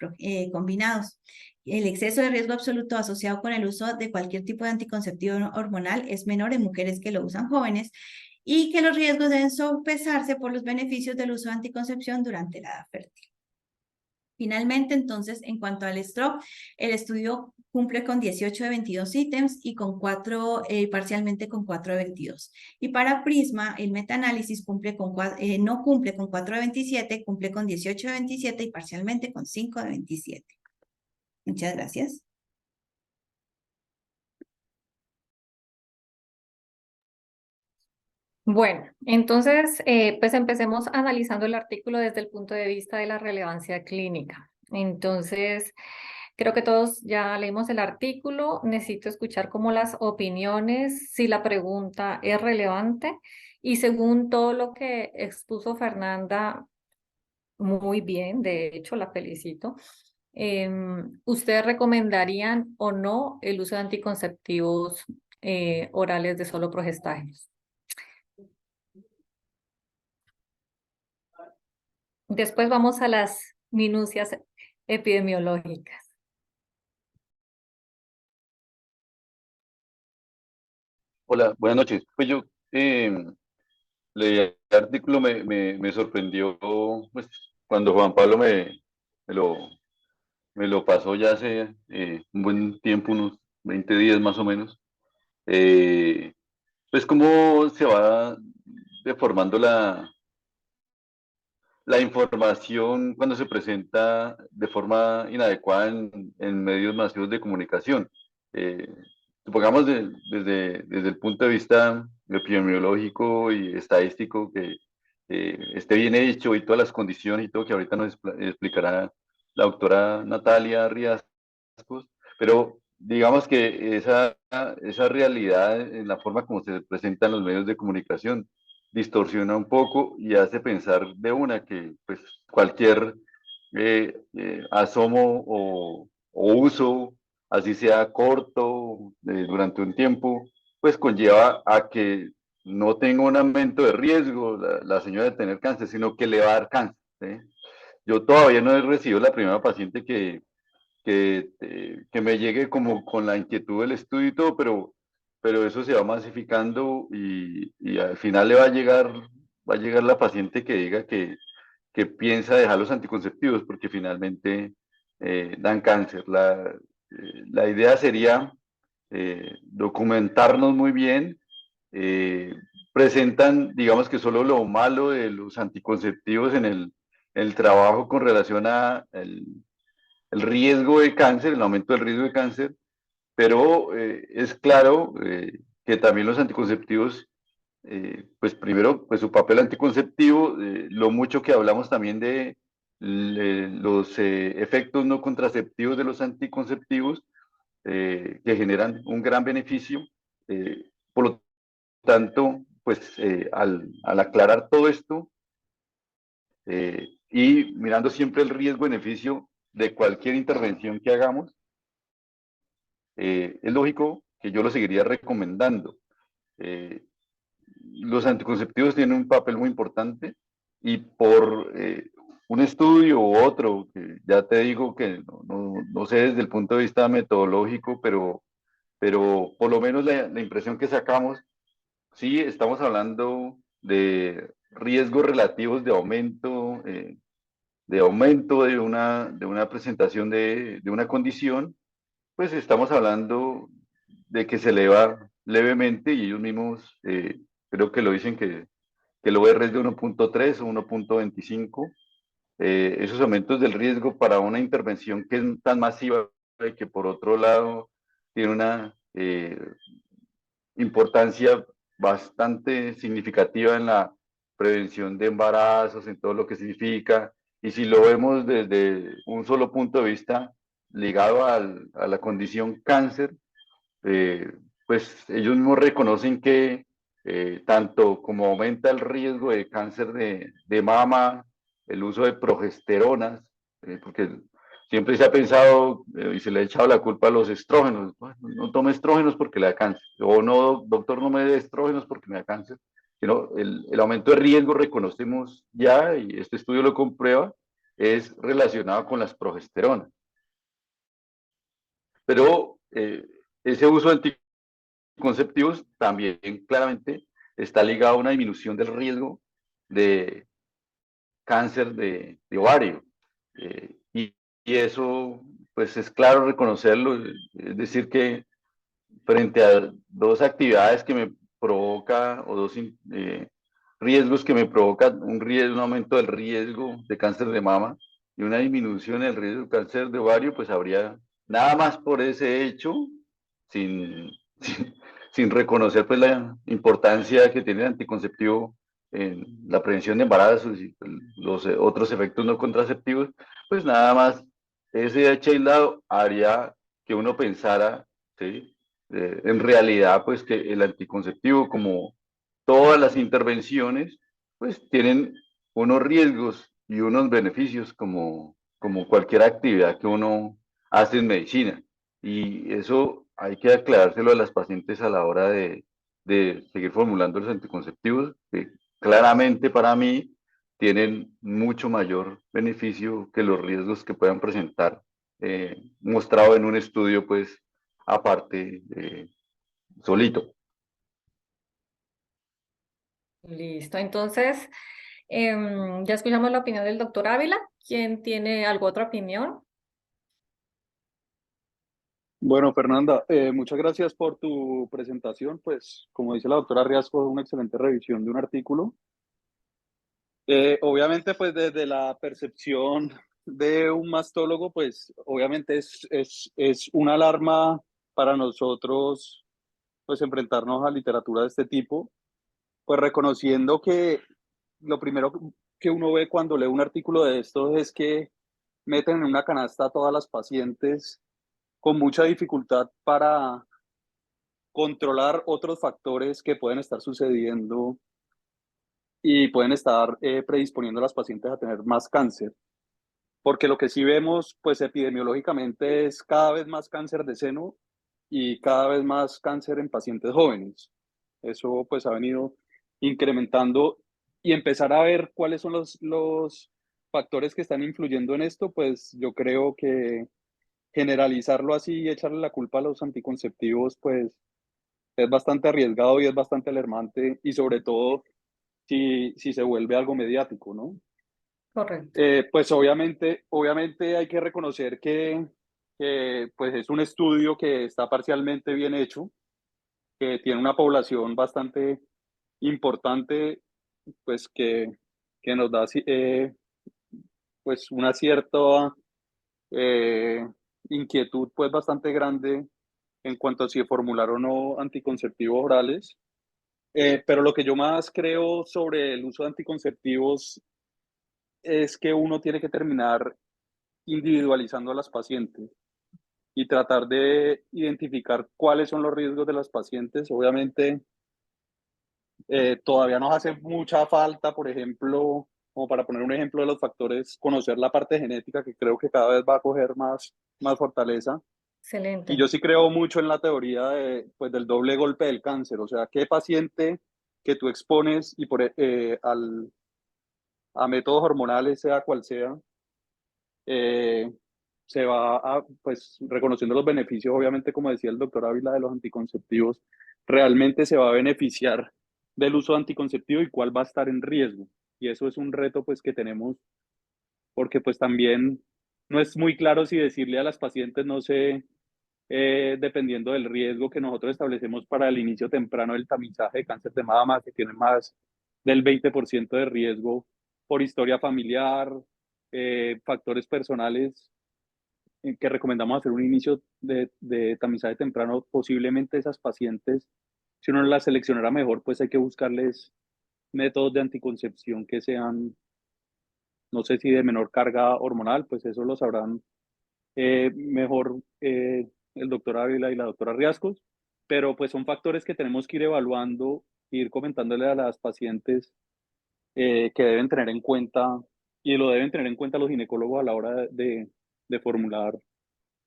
combinados. El exceso de riesgo absoluto asociado con el uso de cualquier tipo de anticonceptivo hormonal es menor en mujeres que lo usan jóvenes y que los riesgos deben sopesarse por los beneficios del uso de anticoncepción durante la edad fértil. Finalmente, entonces, en cuanto al stroke, el estudio cumple con 18 de 22 ítems y con parcialmente con 4 de 22. Y para Prisma, el metaanálisis no cumple con 4 de 27, cumple con 18 de 27 y parcialmente con 5 de 27. Muchas gracias. Bueno, entonces, pues empecemos analizando el artículo desde el punto de vista de la relevancia clínica. Entonces, creo que todos ya leímos el artículo. Necesito escuchar como las opiniones, si la pregunta es relevante. Y según todo lo que expuso Fernanda, muy bien, de hecho, la felicito. ¿Ustedes recomendarían o no el uso de anticonceptivos orales de solo progestágenos? Después vamos a las minucias epidemiológicas. Hola, buenas noches. Pues yo leí el artículo, me sorprendió, pues, cuando Juan Pablo me lo, me lo pasó ya hace un buen tiempo, unos 20 días más o menos. Eh, pues cómo se va deformando la información cuando se presenta de forma inadecuada en medios masivos de comunicación. Eh, Supongamos desde el punto de vista epidemiológico y estadístico que esté bien hecho y todas las condiciones y todo que ahorita nos explicará la doctora Natalia Riascos, pero digamos que esa realidad en la forma como se presenta en los medios de comunicación distorsiona un poco y hace pensar de una que pues cualquier asomo o uso, así sea corto, durante un tiempo, pues conlleva a que no tenga un aumento de riesgo la señora de tener cáncer, sino que le va a dar cáncer. ¿Sí? Yo todavía no he recibido la primera paciente que me llegue como con la inquietud del estudio y todo, pero eso se va masificando y al final va a llegar la paciente que diga que piensa dejar los anticonceptivos porque finalmente dan cáncer. La idea sería documentarnos muy bien. eh, Presentan, digamos que solo lo malo de los anticonceptivos en el trabajo con relación a el riesgo de cáncer, el aumento del riesgo de cáncer, pero es claro que también los anticonceptivos, pues primero, pues su papel anticonceptivo, lo mucho que hablamos también de los efectos no contraceptivos de los anticonceptivos, que generan un gran beneficio. Por lo tanto, pues al aclarar todo esto y mirando siempre el riesgo-beneficio de cualquier intervención que hagamos, es lógico que yo lo seguiría recomendando. Eh, los anticonceptivos tienen un papel muy importante y por un estudio u otro, que ya te digo que no sé desde el punto de vista metodológico, pero por lo menos la impresión que sacamos, sí estamos hablando de riesgos relativos de aumento de una presentación de una condición, pues estamos hablando de que se eleva levemente y ellos mismos creo que lo dicen que el OR es de 1.3 o 1.25. Esos aumentos del riesgo para una intervención que es tan masiva y que por otro lado tiene una importancia bastante significativa en la prevención de embarazos, en todo lo que significa. Y si lo vemos desde un solo punto de vista ligado a la condición cáncer, eh, pues ellos mismos reconocen que tanto como aumenta el riesgo de cáncer de mama, el uso de progesteronas, porque siempre se ha pensado y se le ha echado la culpa a los estrógenos. Bueno, no tome estrógenos porque le da cáncer. O no, doctor, no me dé estrógenos porque me da cáncer. Sino el aumento de riesgo, reconocemos ya, y este estudio lo comprueba, es relacionado con las progesteronas. Pero ese uso de anticonceptivos también claramente está ligado a una disminución del riesgo de cáncer de ovario. Y eso, pues es claro reconocerlo, es decir, que frente a dos actividades que me provoca o dos riesgos que me provocan un aumento del riesgo de cáncer de mama y una disminución del riesgo de cáncer de ovario, pues habría nada más por ese hecho, sin, sin, sin reconocer pues la importancia que tiene el anticonceptivo en la prevención de embarazos y los otros efectos no contraceptivos, pues nada más ese hecho aislado haría que uno pensara, ¿sí? En realidad, pues que el anticonceptivo, como todas las intervenciones, pues tienen unos riesgos y unos beneficios como cualquier actividad que uno hace en medicina. Y eso hay que aclarárselo a las pacientes a la hora de seguir formulando los anticonceptivos, que claramente para mí tienen mucho mayor beneficio que los riesgos que puedan presentar, mostrado en un estudio, pues, aparte, solito. Listo, entonces ya escuchamos la opinión del doctor Ávila. ¿Quién tiene alguna otra opinión? Bueno, Fernanda, muchas gracias por tu presentación. Pues, como dice la doctora Riasco, una excelente revisión de un artículo. Obviamente, pues desde la percepción de un mastólogo, pues obviamente es una alarma para nosotros, pues enfrentarnos a literatura de este tipo, pues reconociendo que lo primero que uno ve cuando lee un artículo de estos es que meten en una canasta a todas las pacientes con mucha dificultad para controlar otros factores que pueden estar sucediendo y pueden estar predisponiendo a las pacientes a tener más cáncer. Porque lo que sí vemos, pues epidemiológicamente, es cada vez más cáncer de seno y cada vez más cáncer en pacientes jóvenes. Eso pues ha venido incrementando y empezar a ver cuáles son los factores que están influyendo en esto, pues yo creo que generalizarlo así y echarle la culpa a los anticonceptivos, pues es bastante arriesgado y es bastante alarmante y sobre todo si se vuelve algo mediático, ¿no? Correcto. Pues obviamente hay que reconocer que pues es un estudio que está parcialmente bien hecho, que tiene una población bastante importante, pues que nos da pues una cierta eh, inquietud pues bastante grande en cuanto a si formular o no anticonceptivos orales. Pero lo que yo más creo sobre el uso de anticonceptivos es que uno tiene que terminar individualizando a las pacientes y tratar de identificar cuáles son los riesgos de las pacientes. Obviamente, todavía nos hace mucha falta, por ejemplo, como para poner un ejemplo de los factores, conocer la parte genética, que creo que cada vez va a coger más fortaleza. Y Excelente. yo sí creo mucho en la teoría pues, del doble golpe del cáncer, o sea, qué paciente que tú expones y a métodos hormonales, sea cual sea, eh, se va pues reconociendo los beneficios, obviamente, como decía el doctor Ávila, de los anticonceptivos, realmente se va a beneficiar del uso anticonceptivo y cuál va a estar en riesgo. Y eso es un reto pues que tenemos, porque pues también no es muy claro si decirle a las pacientes, no sé, dependiendo del riesgo que nosotros establecemos para el inicio temprano del tamizaje de cáncer de mama, que tiene más del 20% de riesgo por historia familiar, factores personales, en que recomendamos hacer un inicio de tamizaje temprano. Posiblemente esas pacientes, si uno las seleccionara mejor, pues hay que buscarles métodos de anticoncepción que sean, no sé si de menor carga hormonal, pues eso lo sabrán mejor el doctor Ávila y la doctora Riascos, pero pues son factores que tenemos que ir evaluando, ir comentándole a las pacientes que deben tener en cuenta, y lo deben tener en cuenta los ginecólogos a la hora de formular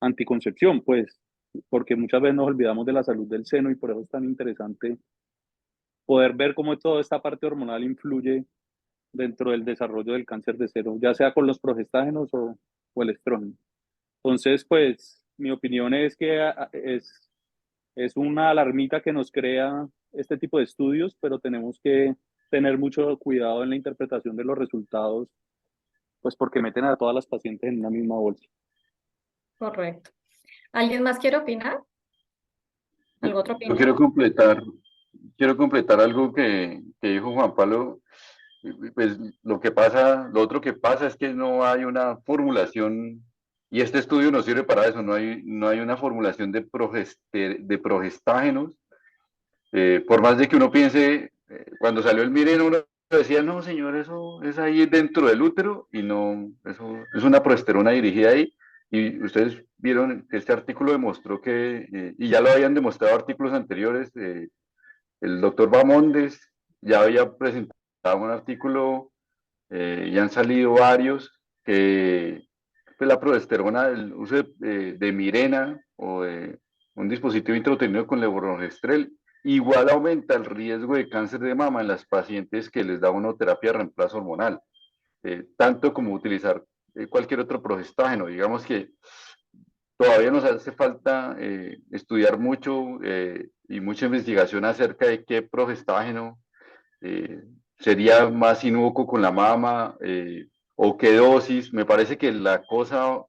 anticoncepción, pues, porque muchas veces nos olvidamos de la salud del seno y por eso es tan interesante poder ver cómo toda esta parte hormonal influye dentro del desarrollo del cáncer de seno, ya sea con los progestágenos o el estrógeno. Entonces, pues, mi opinión es que es una alarmita que nos crea este tipo de estudios, pero tenemos que tener mucho cuidado en la interpretación de los resultados, pues porque meten a todas las pacientes en una misma bolsa. Correcto. ¿Alguien más quiere opinar? ¿Algo otra Yo opinión? quiero completar algo que dijo Juan Pablo. Pues lo otro que pasa es que no hay una formulación, y este estudio no sirve para eso, no hay una formulación de progestágenos. Por más de que uno piense, cuando salió el Mirena, uno decía, no, señor, eso es ahí dentro del útero, y no, eso es una progesterona dirigida ahí. Y ustedes vieron que este artículo demostró y ya lo habían demostrado artículos anteriores, el doctor Bamondes ya había presentado un artículo, y han salido varios, que pues, la progesterona, el uso de Mirena o de un dispositivo intrauterino con levonorgestrel, igual aumenta el riesgo de cáncer de mama en las pacientes que les da una terapia de reemplazo hormonal, tanto como utilizar cualquier otro progestágeno. Digamos que todavía nos hace falta estudiar mucho y mucha investigación acerca de qué progestágeno sería más inocuo con la mama, o qué dosis. Me parece que la cosa,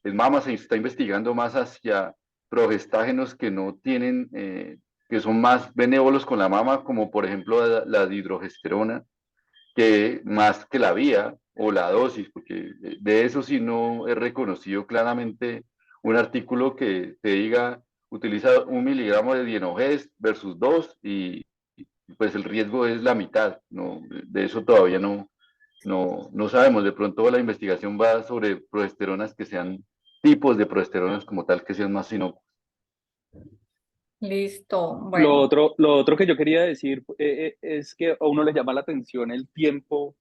en mama se está investigando más hacia progestágenos que no tienen, que son más benévolos con la mama, como por ejemplo la dihidrogesterona, que más que la vía o la dosis, porque de eso sí no he reconocido claramente un artículo que te diga utiliza 1 miligramo de dienogest versus 2, y pues el riesgo es la mitad. No, de eso todavía no sabemos. De pronto la investigación va sobre progesteronas que sean tipos de progesteronas como tal, que sean más inocuos. Listo. Lo Bueno, otro que yo quería decir es que a uno le llama la atención el tiempo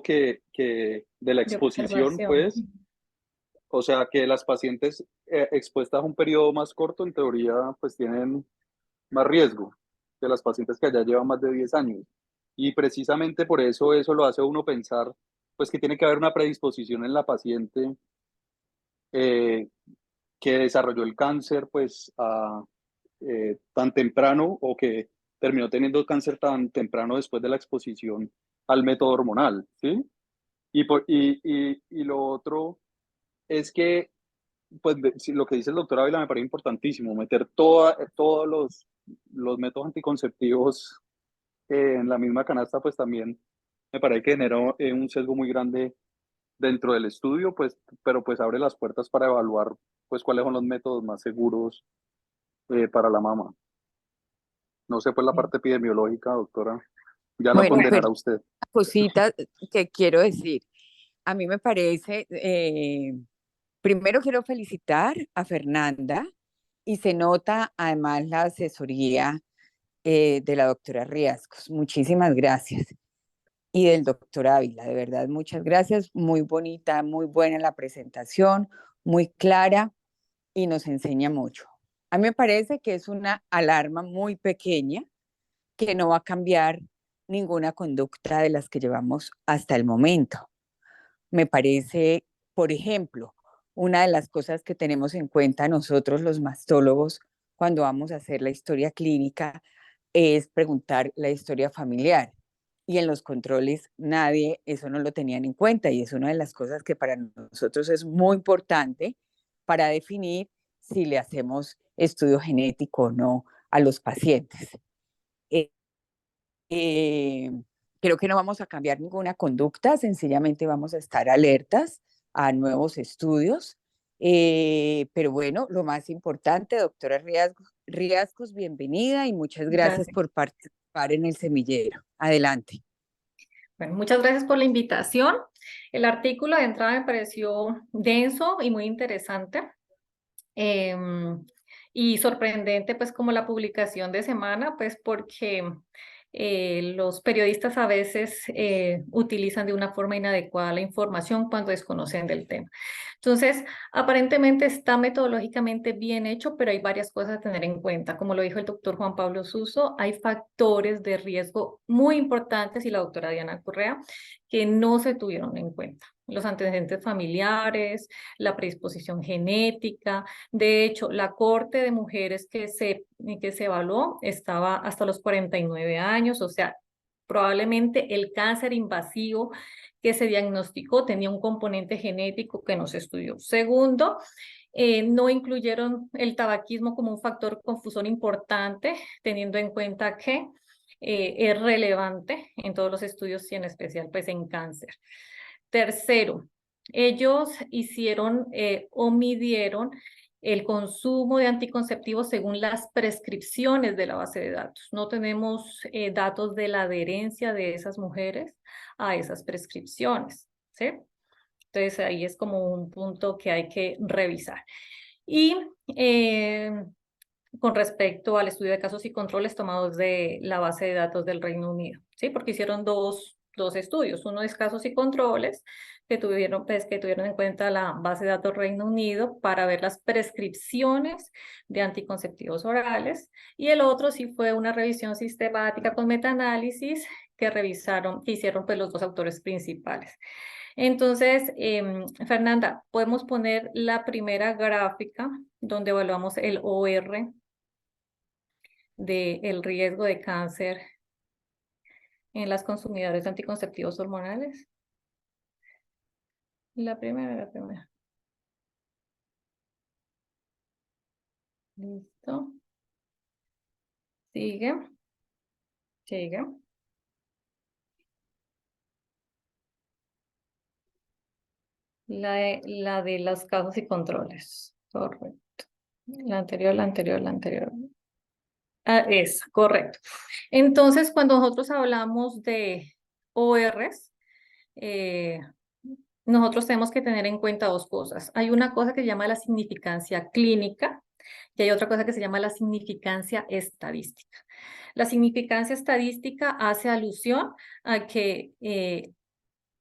que de la de exposición, observación. pues, o sea, que las pacientes expuestas a un periodo más corto, en teoría, pues tienen más riesgo que las pacientes que allá llevan más de 10 años. Y precisamente por eso lo hace a uno pensar, pues que tiene que haber una predisposición en la paciente eh, que desarrolló el cáncer, pues, tan temprano o que terminó teniendo cáncer tan temprano después de la exposición al método hormonal, ¿sí? Y lo otro es que, pues, lo que dice el doctor Ávila me parece importantísimo, meter todos los métodos anticonceptivos en la misma canasta, pues también me parece que genera un sesgo muy grande dentro del estudio, pues, pero pues abre las puertas para evaluar, pues, cuáles son los métodos más seguros para la mama. No sé, pues la parte epidemiológica, doctora, ya la Bueno, condenará pero usted. una cosita que quiero decir. A mí me parece, primero quiero felicitar a Fernanda y se nota además la asesoría de la doctora Riascos. Muchísimas gracias. Y del doctor Ávila, de verdad, muchas gracias. Muy bonita, muy buena la presentación, muy clara y nos enseña mucho. A mí me parece que es una alarma muy pequeña que no va a cambiar ninguna conducta de las que llevamos hasta el momento. Me parece, por ejemplo, una de las cosas que tenemos en cuenta nosotros los mastólogos cuando vamos a hacer la historia clínica es preguntar la historia familiar. Y en los controles nadie eso no lo tenían en cuenta, y es una de las cosas que para nosotros es muy importante para definir si le hacemos estudio genético o no a los pacientes. Eh, eh, Creo que no vamos a cambiar ninguna conducta, sencillamente vamos a estar alertas a nuevos estudios. Pero bueno, lo más importante, doctora Riascos, bienvenida y muchas gracias Gracias. por participar en el semillero. Adelante. Bueno, muchas gracias por la invitación. El artículo de entrada me pareció denso y muy interesante. Y sorprendente, pues, como la publicación de semana, pues, porque los periodistas a veces utilizan de una forma inadecuada la información cuando desconocen del tema. Entonces, aparentemente está metodológicamente bien hecho, pero hay varias cosas a tener en cuenta. Como lo dijo el doctor Juan Pablo Suso, hay factores de riesgo muy importantes y la doctora Diana Correa que no se tuvieron en cuenta. Los antecedentes familiares, la predisposición genética. De hecho, la corte de mujeres que se evaluó estaba hasta los 49 años, o sea, probablemente el cáncer invasivo que se diagnosticó tenía un componente genético que no se estudió. Segundo, no incluyeron el tabaquismo como un factor confusor importante, teniendo en cuenta que es relevante en todos los estudios y en especial pues en cáncer. Tercero, ellos hicieron o midieron el consumo de anticonceptivos según las prescripciones de la base de datos. No tenemos datos de la adherencia de esas mujeres a esas prescripciones, ¿sí? Entonces ahí es como un punto que hay que revisar. Y con respecto al estudio de casos y controles tomados de la base de datos del Reino Unido, ¿sí? Porque hicieron dos estudios, uno es casos y controles, que tuvieron en cuenta la base de datos Reino Unido para ver las prescripciones de anticonceptivos orales, y el otro sí fue una revisión sistemática con metaanálisis que hicieron pues los dos autores principales. Entonces, Fernanda, podemos poner la primera gráfica donde evaluamos el OR del riesgo de cáncer en las consumidoras de anticonceptivos hormonales. La primera. Listo. Sigue. La de los casos y controles. Correcto. La anterior. Ah, es correcto. Entonces, cuando nosotros hablamos de ORs, nosotros tenemos que tener en cuenta dos cosas. Hay una cosa que se llama la significancia clínica y hay otra cosa que se llama la significancia estadística. La significancia estadística hace alusión a que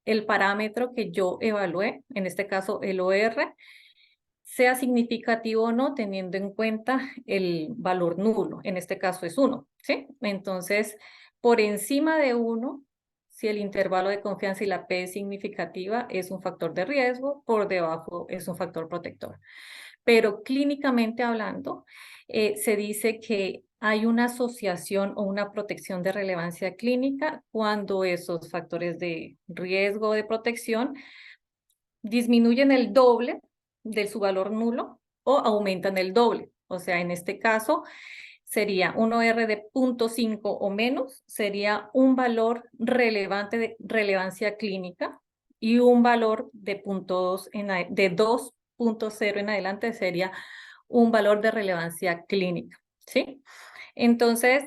el parámetro que yo evalué, en este caso el OR, sea significativo o no, teniendo en cuenta el valor nulo, en este caso es 1, ¿sí? Entonces, por encima de 1, si el intervalo de confianza y la P es significativa, es un factor de riesgo, por debajo es un factor protector. Pero clínicamente hablando, se dice que hay una asociación o una protección de relevancia clínica cuando esos factores de riesgo o de protección disminuyen el doble de su valor nulo o aumentan el doble. O sea, en este caso sería un OR de 0.5 o menos, sería un valor relevante de relevancia clínica, y un valor de 2.0 en adelante sería un valor de relevancia clínica, ¿sí? Entonces,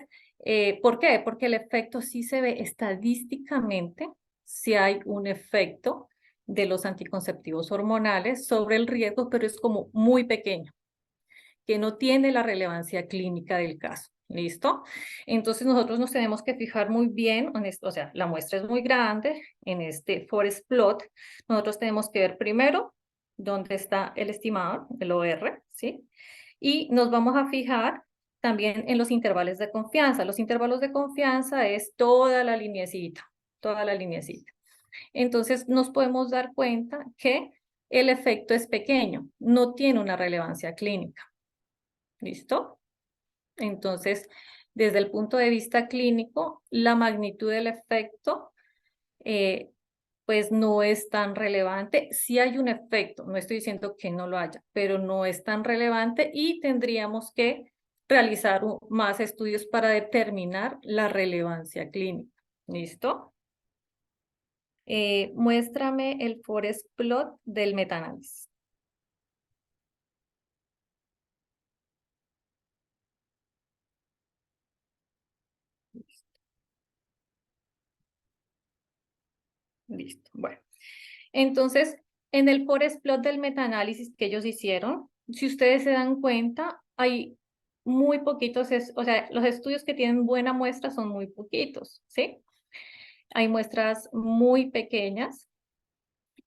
¿por qué? Porque el efecto sí se ve estadísticamente, si hay un efecto de los anticonceptivos hormonales sobre el riesgo, pero es como muy pequeño, que no tiene la relevancia clínica del caso. ¿Listo? Entonces nosotros nos tenemos que fijar muy bien, o sea, la muestra es muy grande, en este forest plot, nosotros tenemos que ver primero dónde está el estimado, el OR, ¿sí? Y nos vamos a fijar también en los intervalos de confianza. Los intervalos de confianza es toda la lineecita. Entonces nos podemos dar cuenta que el efecto es pequeño, no tiene una relevancia clínica. ¿Listo? Entonces, desde el punto de vista clínico, la magnitud del efecto pues no es tan relevante. Sí hay un efecto, no estoy diciendo que no lo haya, pero no es tan relevante y tendríamos que realizar más estudios para determinar la relevancia clínica. ¿Listo? Muéstrame el forest plot del metaanálisis. Listo. Bueno, entonces, en el forest plot del metaanálisis que ellos hicieron, si ustedes se dan cuenta, hay muy poquitos, o sea, los estudios que tienen buena muestra son muy poquitos, ¿sí? Hay muestras muy pequeñas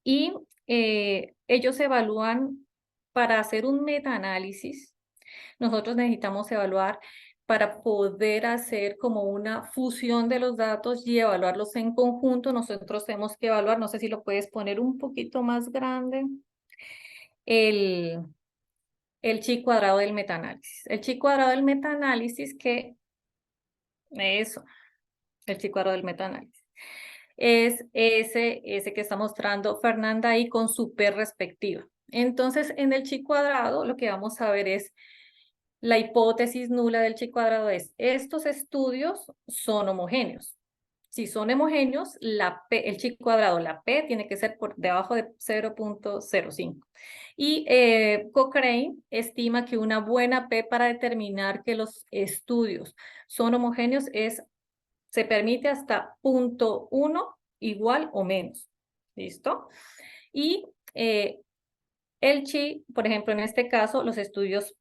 y ellos evalúan para hacer un metaanálisis. Nosotros necesitamos evaluar para poder hacer como una fusión de los datos y evaluarlos en conjunto. Nosotros tenemos que evaluar, no sé si lo puedes poner un poquito más grande, el, el chi cuadrado del metaanálisis. El chi cuadrado del metaanálisis eso, el chi cuadrado del metaanálisis. Es ese que está mostrando Fernanda ahí con su P respectiva. Entonces, en el chi cuadrado, lo que vamos a ver es la hipótesis nula del chi cuadrado es, estos estudios son homogéneos. Si son homogéneos, el chi cuadrado, la P, tiene que ser por debajo de 0.05. Y Cochrane estima que una buena P para determinar que los estudios son homogéneos se permite hasta 0.1 igual o menos. ¿Listo? Y el chi, por ejemplo, en este caso, los estudios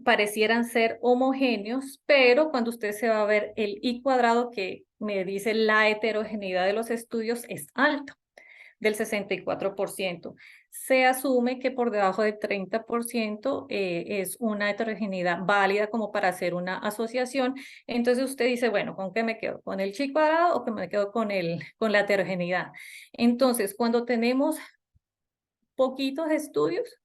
parecieran ser homogéneos, pero cuando usted se va a ver el I cuadrado que me dice la heterogeneidad de los estudios es alto, del 64%. Se asume que por debajo del 30% es una heterogeneidad válida como para hacer una asociación. Entonces usted dice, bueno, ¿con qué me quedo? ¿Con el chi cuadrado o que me quedo con la heterogeneidad? Entonces, cuando tenemos poquitos estudios,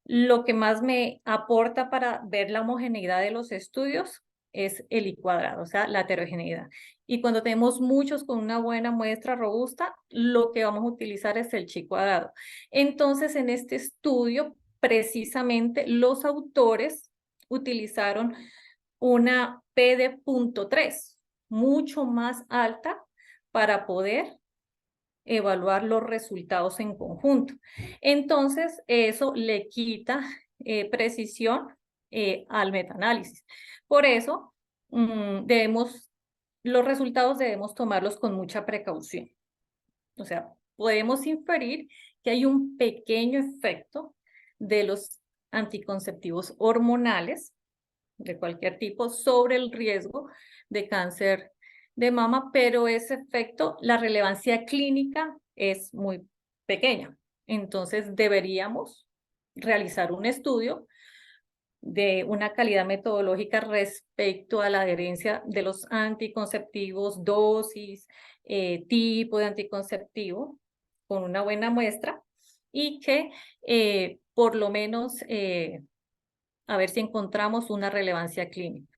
lo que más me aporta para ver la homogeneidad de los estudios es el I cuadrado, o sea, la heterogeneidad. Y cuando tenemos muchos con una buena muestra robusta, lo que vamos a utilizar es el chi cuadrado. Entonces, en este estudio, precisamente los autores utilizaron una P de 0.3, mucho más alta para poder evaluar los resultados en conjunto. Entonces, eso le quita precisión al metaanálisis. Por eso, los resultados debemos tomarlos con mucha precaución. O sea, podemos inferir que hay un pequeño efecto de los anticonceptivos hormonales de cualquier tipo sobre el riesgo de cáncer de mama, pero ese efecto, la relevancia clínica es muy pequeña. Entonces deberíamos realizar un estudio de una calidad metodológica respecto a la adherencia de los anticonceptivos, dosis, tipo de anticonceptivo, con una buena muestra y que por lo menos a ver si encontramos una relevancia clínica.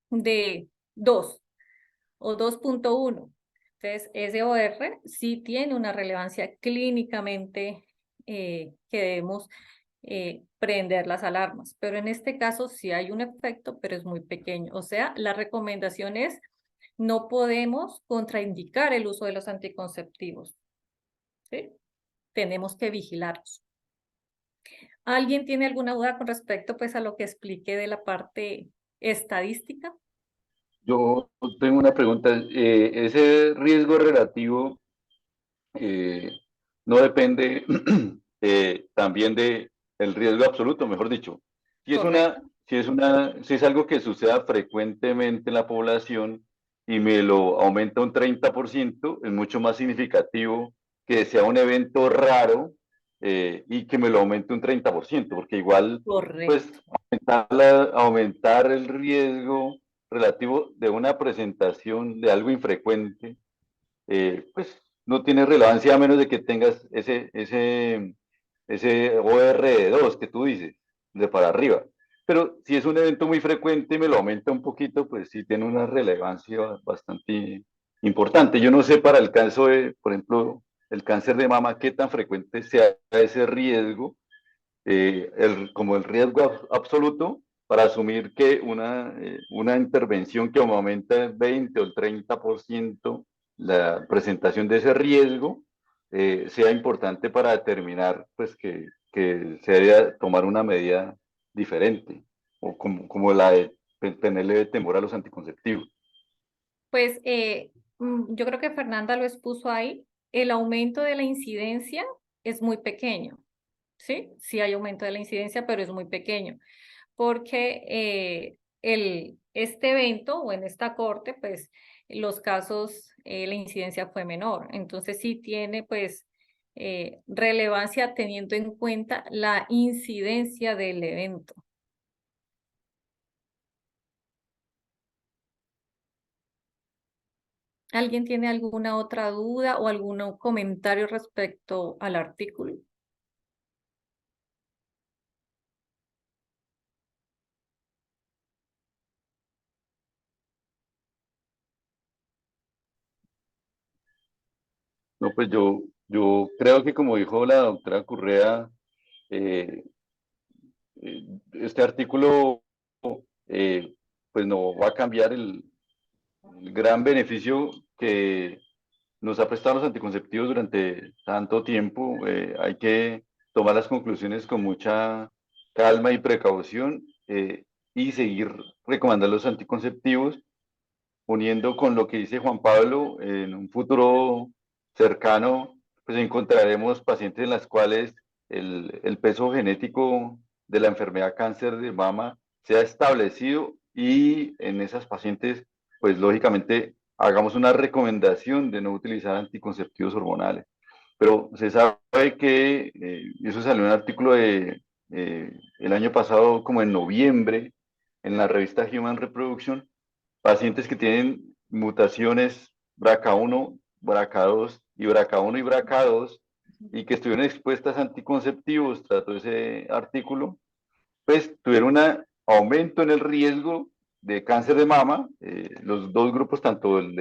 De 2 o 2.1. Entonces, SOR sí tiene una relevancia clínicamente que debemos prender las alarmas, pero en este caso sí hay un efecto, pero es muy pequeño. O sea, la recomendación es no podemos contraindicar el uso de los anticonceptivos, ¿sí? Tenemos que vigilarlos. ¿Alguien tiene alguna duda con respecto pues a lo que expliqué de la parte estadística? Yo tengo una pregunta. Ese riesgo relativo no depende también de el riesgo absoluto, mejor dicho. Correcto. Si es algo que suceda frecuentemente en la población y me lo aumenta un 30%, es mucho más significativo que sea un evento raro y que me lo aumente un 30%, porque igual, pues, Correcto. aumentar el riesgo relativo de una presentación de algo infrecuente, pues no tiene relevancia a menos de que tengas ese OR de 2 que tú dices, de para arriba. Pero si es un evento muy frecuente y me lo aumenta un poquito, pues sí tiene una relevancia bastante importante. Yo no sé para el caso de, por ejemplo, el cáncer de mama, qué tan frecuente sea ese riesgo, como el riesgo absoluto, para asumir que una intervención que aumenta el 20 o el 30% la presentación de ese riesgo sea importante para determinar pues, que se debe tomar una medida diferente, o como la de tenerle temor a los anticonceptivos. Pues yo creo que Fernanda lo expuso ahí. El aumento de la incidencia es muy pequeño. ¿sí? Sí hay aumento de la incidencia, pero es muy pequeño, porque este evento o en esta corte, pues los casos, la incidencia fue menor. Entonces sí tiene pues relevancia teniendo en cuenta la incidencia del evento. ¿Alguien tiene alguna otra duda o algún comentario respecto al artículo? No, pues yo creo que como dijo la doctora Correa, eh, este artículo eh, pues no va a cambiar el gran beneficio que nos ha prestado los anticonceptivos durante tanto tiempo. Hay que tomar las conclusiones con mucha calma y precaución, y seguir recomendando los anticonceptivos, uniendo con lo que dice Juan Pablo. En un futuro cercano pues encontraremos pacientes en las cuales el peso genético de la enfermedad cáncer de mama sea establecido, y en esas pacientes pues lógicamente hagamos una recomendación de no utilizar anticonceptivos hormonales. Pero se sabe que, eso salió en un artículo el año pasado, como en noviembre, en la revista Human Reproduction, pacientes que tienen mutaciones BRCA1, BRCA2 y BRCA1 y BRCA2, y que estuvieron expuestas a anticonceptivos, trató ese artículo, pues tuvieron un aumento en el riesgo de cáncer de mama. Los dos grupos, tanto el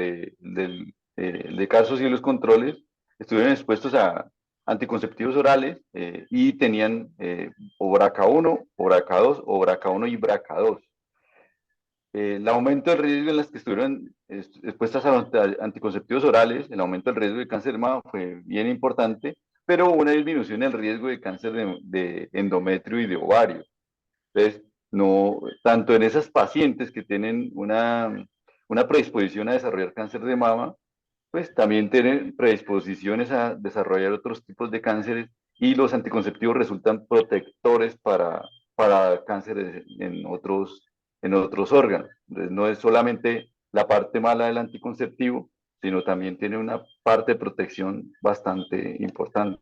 de casos y los controles, estuvieron expuestos a anticonceptivos orales, y tenían o BRCA1, o BRCA2, o BRCA1 y BRCA2. El aumento del riesgo en las que estuvieron expuestas a los anticonceptivos orales, el aumento del riesgo de cáncer de mama fue bien importante, pero hubo una disminución en el riesgo de cáncer de endometrio y de ovario. Entonces, no, tanto en esas pacientes que tienen una predisposición a desarrollar cáncer de mama, pues también tienen predisposiciones a desarrollar otros tipos de cánceres, y los anticonceptivos resultan protectores para cánceres en otros órganos. Entonces, no es solamente la parte mala del anticonceptivo, sino también tiene una parte de protección bastante importante.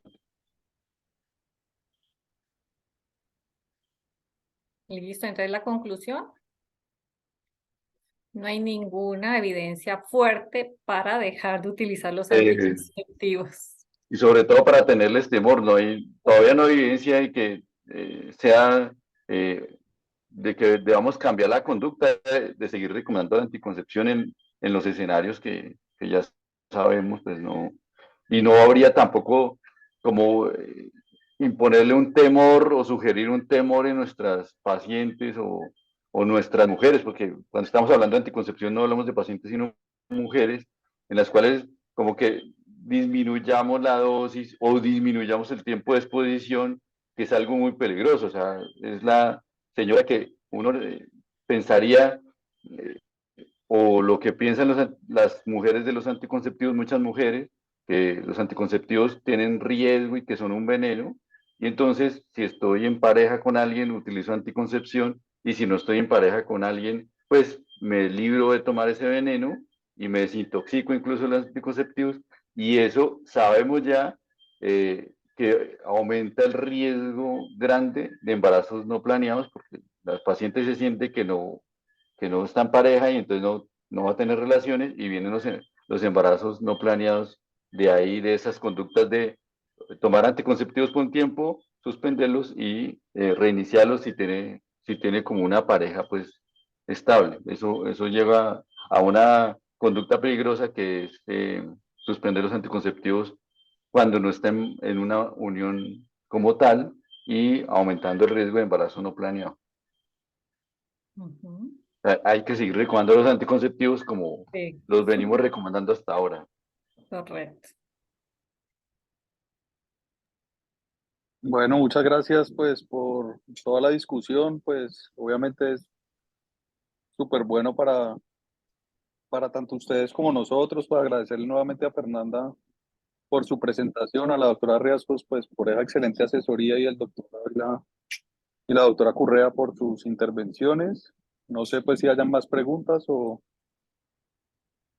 Listo, entonces la conclusión, no hay ninguna evidencia fuerte para dejar de utilizar los Eh, anticonceptivos. y sobre todo para tenerles temor. Todavía no hay evidencia de que eh, de que debamos cambiar la conducta de seguir recomendando la anticoncepción en los escenarios que ya sabemos, pues no, y no habría tampoco como imponerle un temor o sugerir un temor en nuestras pacientes o nuestras mujeres, porque cuando estamos hablando de anticoncepción no hablamos de pacientes, sino mujeres, en las cuales como que disminuyamos la dosis o disminuyamos el tiempo de exposición, que es algo muy peligroso. O sea, es la señora que uno pensaría, eh, o lo que piensan las mujeres de los anticonceptivos, muchas mujeres, que los anticonceptivos tienen riesgo y que son un veneno. Y entonces, si estoy en pareja con alguien, utilizo anticoncepción, y si no estoy en pareja con alguien, pues me libro de tomar ese veneno y me desintoxico incluso los anticonceptivos. Y eso sabemos ya, que aumenta el riesgo grande de embarazos no planeados, porque las pacientes se sienten que no está en pareja, y entonces no va a tener relaciones, y vienen los embarazos no planeados, de ahí, de esas conductas de tomar anticonceptivos por un tiempo, suspenderlos y reiniciarlos si tiene como una pareja pues estable. Eso lleva a una conducta peligrosa, que es suspender los anticonceptivos cuando no estén en una unión como tal, y aumentando el riesgo de embarazo no planeado. Ujú. Hay que seguir recomendando los anticonceptivos como Sí, los venimos recomendando hasta ahora. correcto. Bueno, muchas gracias pues por toda la discusión, pues obviamente es súper bueno para tanto ustedes como nosotros, para agradecerle nuevamente a Fernanda por su presentación, a la doctora Riascos pues por esa excelente asesoría y al doctor Ávila y la doctora Correa por sus intervenciones. No sé pues si hayan más preguntas o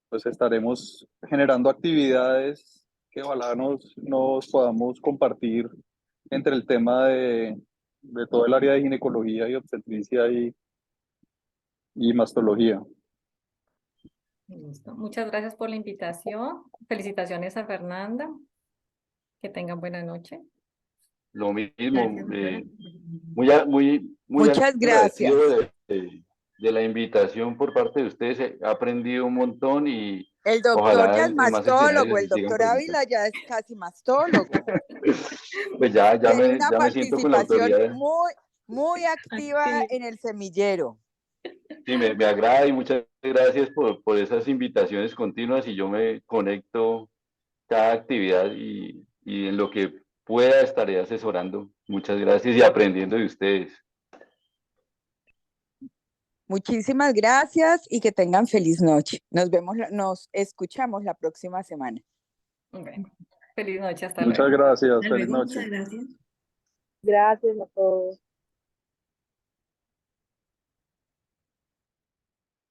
pues estaremos generando actividades que ojalá nos podamos compartir entre el tema de todo el área de ginecología y obstetricia y mastología. Listo. Muchas gracias por la invitación. Felicitaciones a Fernanda. Que tengan buena noche. Lo mismo, Gracias, doctora. muy Muchas agradecido gracias. de la invitación por parte de ustedes. He aprendido un montón y El doctor ojalá ya es en más escenarios mastólogo, se el sigan doctor presentando. Ávila ya es casi mastólogo. Pues ya Tiene una me siento con la participación autoridad. muy activa Activo. en el semillero. Sí, me agrada y muchas gracias por esas invitaciones continuas y yo me conecto cada actividad y en lo que pueda estaré asesorando. Muchas gracias y aprendiendo de ustedes. Muchísimas gracias y que tengan feliz noche. Nos escuchamos la próxima semana. Bueno, feliz noche, hasta Muchas luego. gracias, Hasta feliz luego, noche. muchas gracias. Gracias a todos.